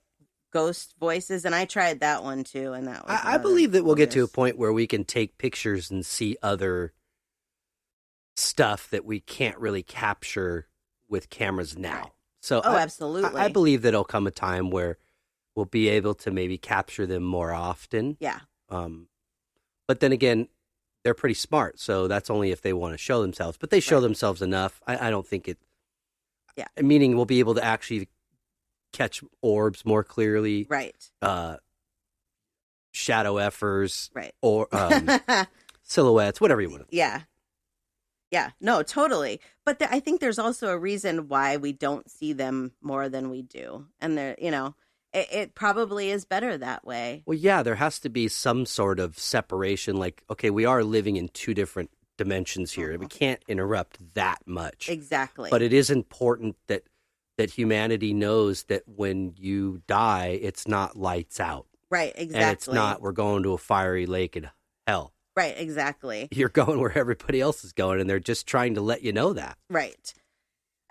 ghost voices. And I tried that one too, and that was I believe that we'll get to a point where we can take pictures and see other stuff that we can't really capture with cameras now. Right. So absolutely. I believe that there'll come a time where we'll be able to maybe capture them more often. Yeah. But then again, they're pretty smart, so that's only if they want to show themselves. But they show themselves enough. I don't think it... Yeah. Meaning we'll be able to actually catch orbs more clearly. Right. Shadow effers. Right. Or silhouettes, whatever you want to... Yeah. Yeah. No, totally. But I think there's also a reason why we don't see them more than we do. And they're, you know... It probably is better that way. Well, yeah, there has to be some sort of separation. Like, okay, we are living in two different dimensions here. Mm-hmm. We can't interrupt that much. Exactly. But it is important that humanity knows that when you die, it's not lights out. Right, exactly. And it's not, we're going to a fiery lake in hell. Right, exactly. You're going where everybody else is going, and they're just trying to let you know that. Right.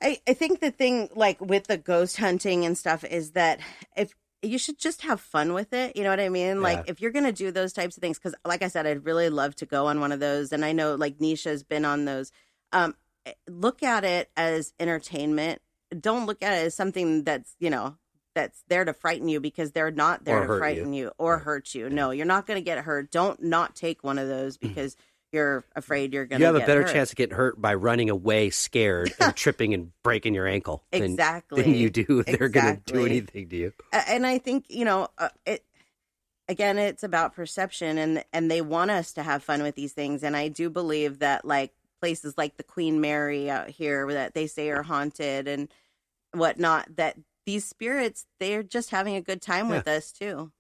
I think the thing, like, with the ghost hunting and stuff is that if you should just have fun with it. You know what I mean? Yeah. Like, if you're going to do those types of things, because like I said, I'd really love to go on one of those. And I know, like, Nisha's been on those. Look at it as entertainment. Don't look at it as something that's, you know, that's there to frighten you, because they're not there to frighten you or hurt you. No, you're not going to get hurt. Don't not take one of those, because you're afraid you're going You to have a get better hurt. chance of getting hurt by running away scared and tripping and breaking your ankle Exactly. than you do if they're going to do Exactly. anything to you. And I think, again, it's about perception, and they want us to have fun with these things. And I do believe that, like, places like the Queen Mary out here that they say are haunted and whatnot, that these spirits, they're just having a good time with us too,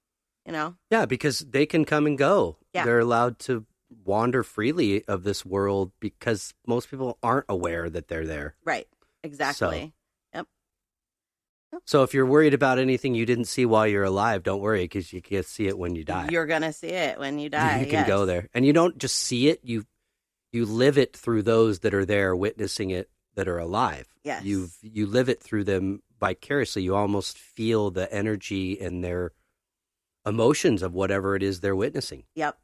Yeah, because they can come and go. Yeah. They're allowed to wander freely of this world because most people aren't aware that they're there. Right. Exactly. Yep. So if you're worried about anything you didn't see while you're alive, don't worry, because you can see it when you die. You're going to see it when you die. You can go there. And you don't just see it, you live it through those that are there witnessing it that are alive. Yes. You live it through them vicariously. You almost feel the energy and their emotions of whatever it is they're witnessing. Yep.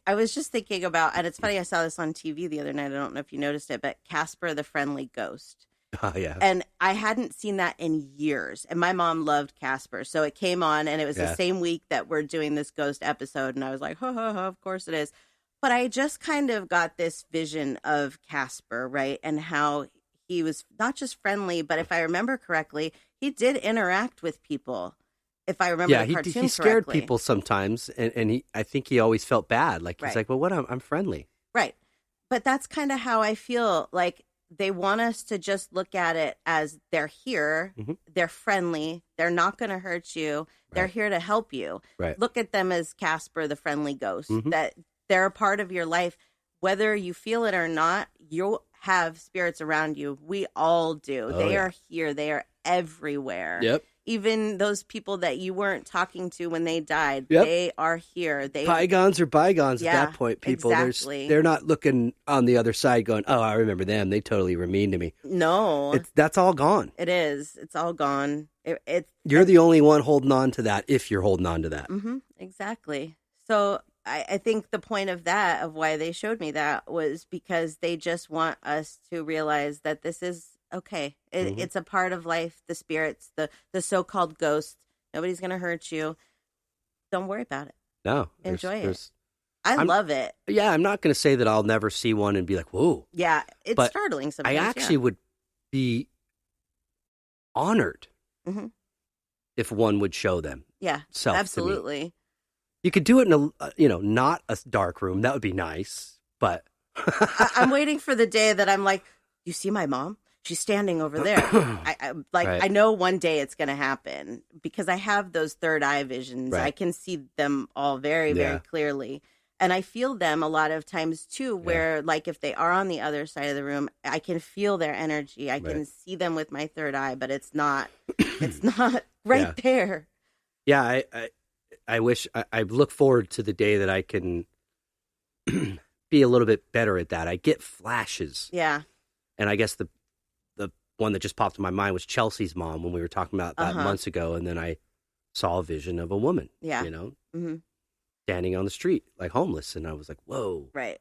I was just thinking about, and it's funny, I saw this on TV the other night. I don't know if you noticed it, but Casper the Friendly Ghost. Oh, yeah. And I hadn't seen that in years. And my mom loved Casper. So it came on, and it was the same week that we're doing this ghost episode. And I was like, ho, ho, ho, of course it is. But I just kind of got this vision of Casper, right? And how he was not just friendly, but if I remember correctly, he did interact with people. If I remember the cartoon he scared correctly. people sometimes, and I think he always felt bad. Like he's like, well, what? I'm friendly, right? But that's kind of how I feel. Like they want us to just look at it as they're here, they're friendly, they're not going to hurt you, they're here to help you. Right. Look at them as Casper, the friendly ghost. That they're a part of your life, whether you feel it or not. You'll have spirits around you. We all do. They are here. They are everywhere. Yep. Even those people that you weren't talking to when they died, they are here. Bygones are bygones at that point, people. Exactly. They're not looking on the other side going, oh, I remember them. They totally were mean to me. No. That's all gone. It is. It's all gone. You're the only one holding on to that if you're holding on to that. Exactly. So I think the point of that, of why they showed me that, was because they just want us to realize that this is okay. It's a part of life. The spirits, the so-called ghosts, nobody's going to hurt you. Don't worry about it. No. Enjoy it. I love it. Yeah, I'm not going to say that I'll never see one and be like, whoa. Yeah, it's but startling sometimes. I actually would be honored if one would show them. Yeah, absolutely. You could do it in a, not a dark room. That would be nice, but I'm waiting for the day that I'm like, you see my mom? She's standing over there. I know one day it's going to happen because I have those third eye visions. Right. I can see them all very, very clearly. And I feel them a lot of times too, where like if they are on the other side of the room, I can feel their energy. I can see them with my third eye, but it's not right there. Yeah. I wish I look forward to the day that I can be a little bit better at that. I get flashes. Yeah. And I guess the one that just popped in my mind was Chelsea's mom when we were talking about that months ago. And then I saw a vision of a woman, standing on the street, like homeless. And I was like, whoa, right.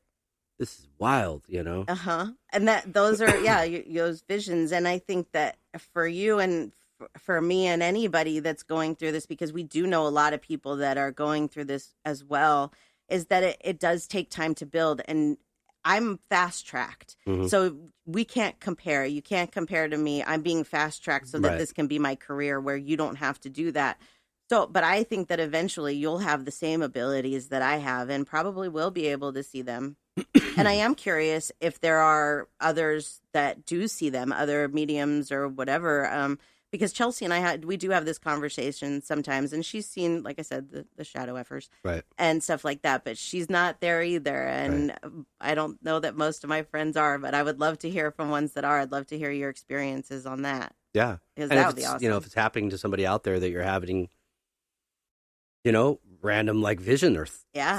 This is wild, And those are, those visions. And I think that for you and for me and anybody that's going through this, because we do know a lot of people that are going through this as well, is that it does take time to build. And I'm fast tracked. So we can't compare. You can't compare to me. I'm being fast tracked so that this can be my career where you don't have to do that. So, but I think that eventually you'll have the same abilities that I have and probably will be able to see them. And I am curious if there are others that do see them, other mediums or whatever. Because Chelsea and we do have this conversation sometimes, and she's seen, like I said, the shadow effers and stuff like that, but she's not there either. And I don't know that most of my friends are, but I would love to hear from ones that are. I'd love to hear your experiences on that. Yeah. Because and that would be awesome. If it's happening to somebody out there that you're having, random like vision or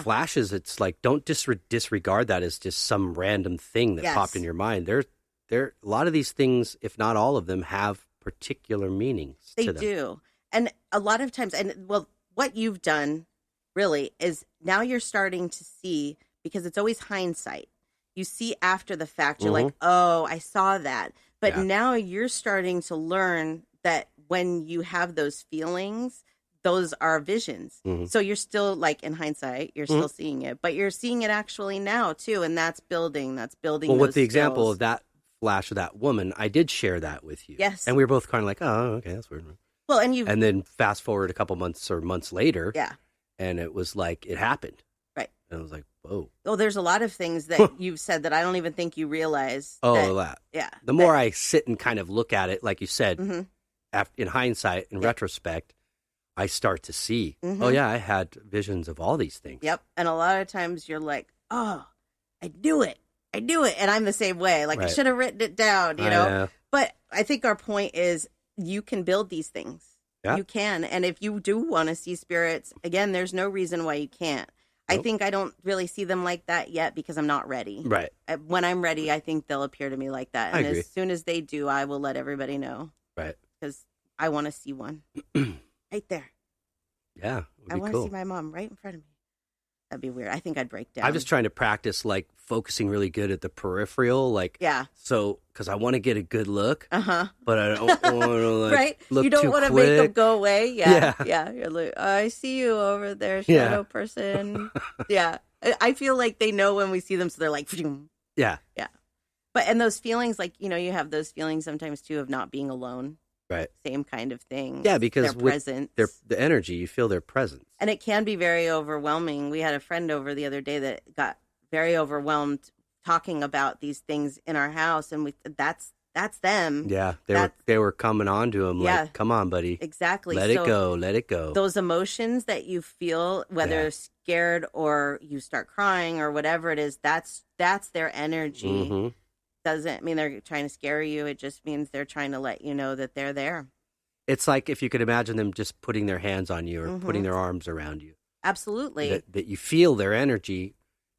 flashes, it's like, don't disregard that as just some random thing that popped in your mind. There, a lot of these things, if not all of them, have particular meanings to them. They do. And a lot of times, what you've done really is now you're starting to see, because it's always hindsight. You see after the fact, you're like, oh, I saw that. But now you're starting to learn that when you have those feelings, those are visions. Mm-hmm. So you're still, like, in hindsight, you're still seeing it, but you're seeing it actually now too, and that's building. Well, with the example skills. of that flash of that woman, I did share that with you. Yes. And we were both kind of like, oh, okay, that's weird. Well, and then fast forward a couple months later, yeah, and it was like it happened. right. And I was like, whoa. Oh, there's a lot of things that you've said that I don't even think you realize. That. Yeah. The more I sit and kind of look at it, like you said, Mm-hmm. in hindsight, in retrospect, I start to see, Mm-hmm. oh, yeah, I had visions of all these things. Yep. And a lot of times you're like, oh, I do it. And I'm the same way. Like, I Right. should have written it down, you know? But I think our point is you can build these things. Yeah. You can. And if you do want to see spirits, again, there's no reason why you can't. Nope. I think I don't really see them like that yet because I'm not ready. Right. When I'm ready, I think they'll appear to me like that. I And agree. as soon as they do, I will let everybody know. Right. Because I want to see one right there. Yeah. I want to cool. see my mom right in front of me. That'd be weird. I think I'd break down. I'm just trying to practice, like, focusing really good at the peripheral, like, yeah. so, because I want to get a good look, Uh-huh. but I don't want to, like, Right? look You don't too want to make them quick. go away. Yeah. Yeah. Yeah. You're like, I see you over there, Yeah. shadow person. Yeah. I feel like they know when we see them, so they're like, phew. Yeah. But, and those feelings, like, you know, you have those feelings sometimes too of not being alone. Right. Same kind of thing. Yeah, because their with presence. the energy, you feel their presence. And it can be very overwhelming. We had a friend over the other day that got very overwhelmed talking about these things in our house, and that's them. Yeah, That's- they were coming on to him Yeah. like, come on, buddy. Exactly. Let So it go, let it go. Those emotions that you feel, whether Yeah. scared or you start crying or whatever it is, that's their energy. Mhm. Doesn't mean they're trying to scare you. It just means they're trying to let you know that they're there. It's like if you could imagine them just putting their hands on you or Mhm. putting their arms around you. Absolutely. That you feel their energy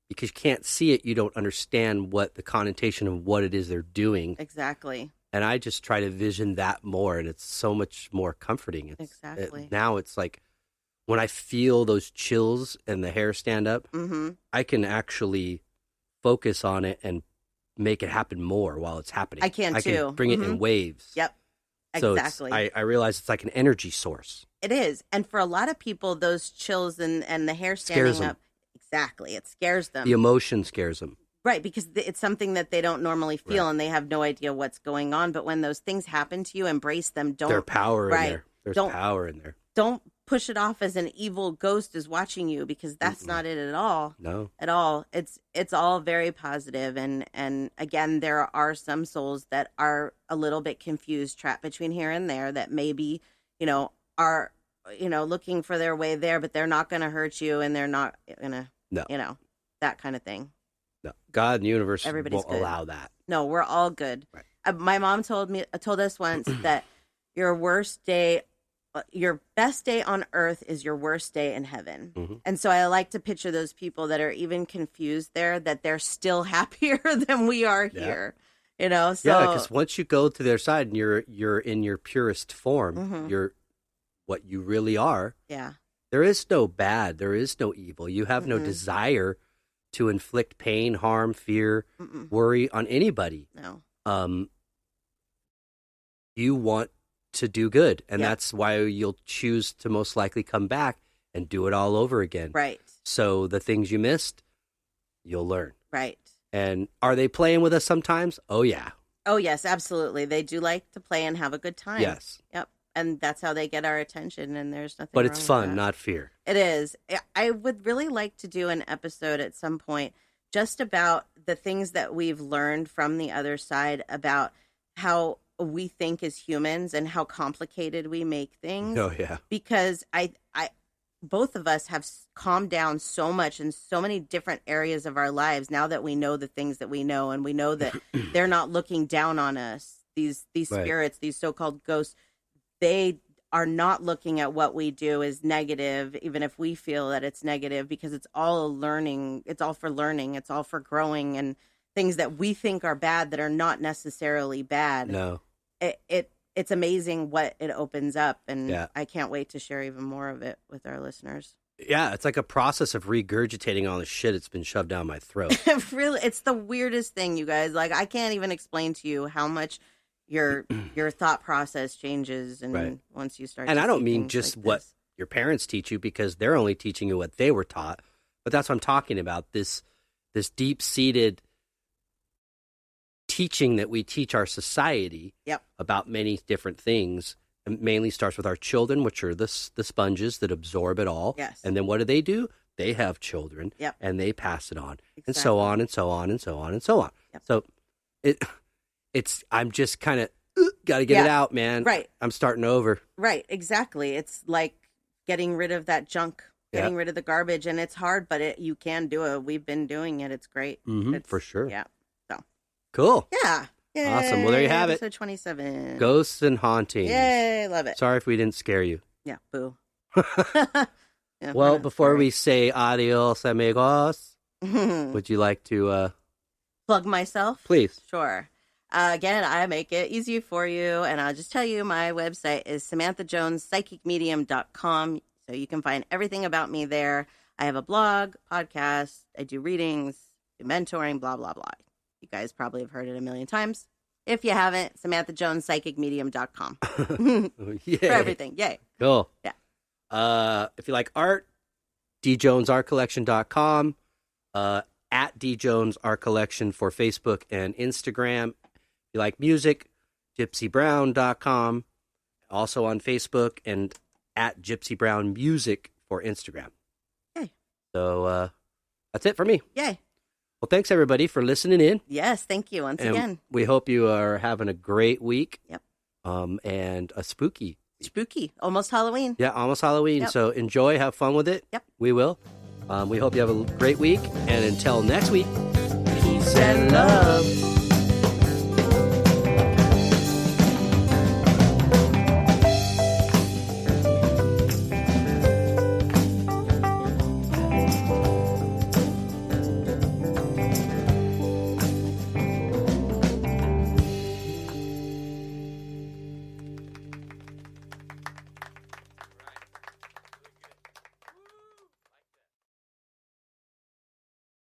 because you can't see it. You don't understand what the connotation of what it is they're doing. Exactly. And I just try to vision that more, and it's so much more comforting. Exactly. Now it's like when I feel those chills and the hair stand up, Mm-hmm. I can actually focus on it and make it happen more while it's happening. I can too. Can bring it in Mhm. waves. Yep. So Exactly. I realize it's like an energy source. It is. And for a lot of people, those chills and the hair standing Scares 'em. up, exactly. It scares them. The emotion scares them. Right, because it's something that they don't normally feel Right. and they have no idea what's going on. But when those things happen to you, embrace them. There's power in right. there. There's Don't- power in there. Don't push it off as an evil ghost is watching you, because that's not it at all. No. At all. It's all very positive. And again, there are some souls that are a little bit confused, trapped between here and there, that maybe, are, looking for their way there, but they're not going to hurt you, and they're not going to, No. that kind of thing. No. God and the universe Everybody's won't good. allow that. No, we're all good. Right. My mom told us once that your best day on earth is your worst day in heaven. Mhm. And so I like to picture those people that are even confused there, that they're still happier than we are Yeah. here. So Yeah, because once you go to their side and you're in your purest form, Mhm. you're what you really are. yeah, There is no bad. There is no evil. You have no Mm-mm. desire to inflict pain, harm, fear, Mm-mm. worry on anybody. no, You want to do good, and Yeah. that's why you'll choose to most likely come back and do it all over again. right, So the things you missed, you'll learn. right. And are they playing with us sometimes? Oh, yeah. Oh yes, absolutely. They do like to play and have a good time. Yes. Yep. And that's how they get our attention. And there's nothing. But wrong it's with fun, that. not fear. It is. I would really like to do an episode at some point just about the things that we've learned from the other side about how we think as humans and how complicated we make things. Oh, yeah. Because both of us have calmed down so much in so many different areas of our lives now that we know the things that we know, and we know that they're not looking down on us. These Right. spirits, these so-called ghosts, they are not looking at what we do as negative, even if we feel that it's negative, because it's all learning. It's all for learning. It's all for growing, and things that we think are bad that are not necessarily bad. No. It's amazing what it opens up, and Yeah. I can't wait to share even more of it with our listeners. Yeah, it's like a process of regurgitating all the shit that's been shoved down my throat. Really, it's the weirdest thing, you guys. Like, I can't even explain to you how much your thought process changes, and Right. once you start. And to I don't see mean things just like what this. your parents teach you because they're only teaching you what they were taught. But that's what I'm talking about, this deep-seated teaching that we teach our society about many different things. It mainly starts with our children, which are the sponges that absorb it all. Yes. And then what do? They have children, and they pass it on, and so on, and so on, and so on, and so on. So I'm just kind of got to get it out, man. Right. I'm starting over. Right, exactly. It's like getting rid of that junk, getting rid of the garbage, and it's hard, but you can do it. We've been doing it. It's great. For sure. Yeah. So cool. Yeah. Yay. Awesome. Well, there you have Episode it. 27. Ghosts and Hauntings. Yay, love it. Sorry if we didn't scare you. Yeah, boo. Yeah, well, before we say adios, amigos, we would you like to plug myself? Please. Sure. Again, I make it easy for you, and I'll just tell you my website is SamanthaJonesPsychicMedium.com, so you can find everything about me there. I have a blog, podcast, I do readings, do mentoring, blah, blah, blah. You guys probably have heard it a million times. If you haven't, SamanthaJonesPsychicMedium.com. For everything. Yay. Cool. Yeah. If you like art, djonesartcollection.com, at djonesartcollection for Facebook and Instagram. If you like music, gypsybrown.com, also on Facebook, and at gypsybrownmusic for Instagram. Yay. So that's it for me. Yay. Well, thanks everybody for listening in. Yes, thank you once again. We hope you are having a great week. Yep. And a spooky. Spooky. Almost Halloween. Yeah, almost Halloween. Yep. So enjoy, have fun with it. Yep. We will. We hope you have a great week. And until next week, peace and love.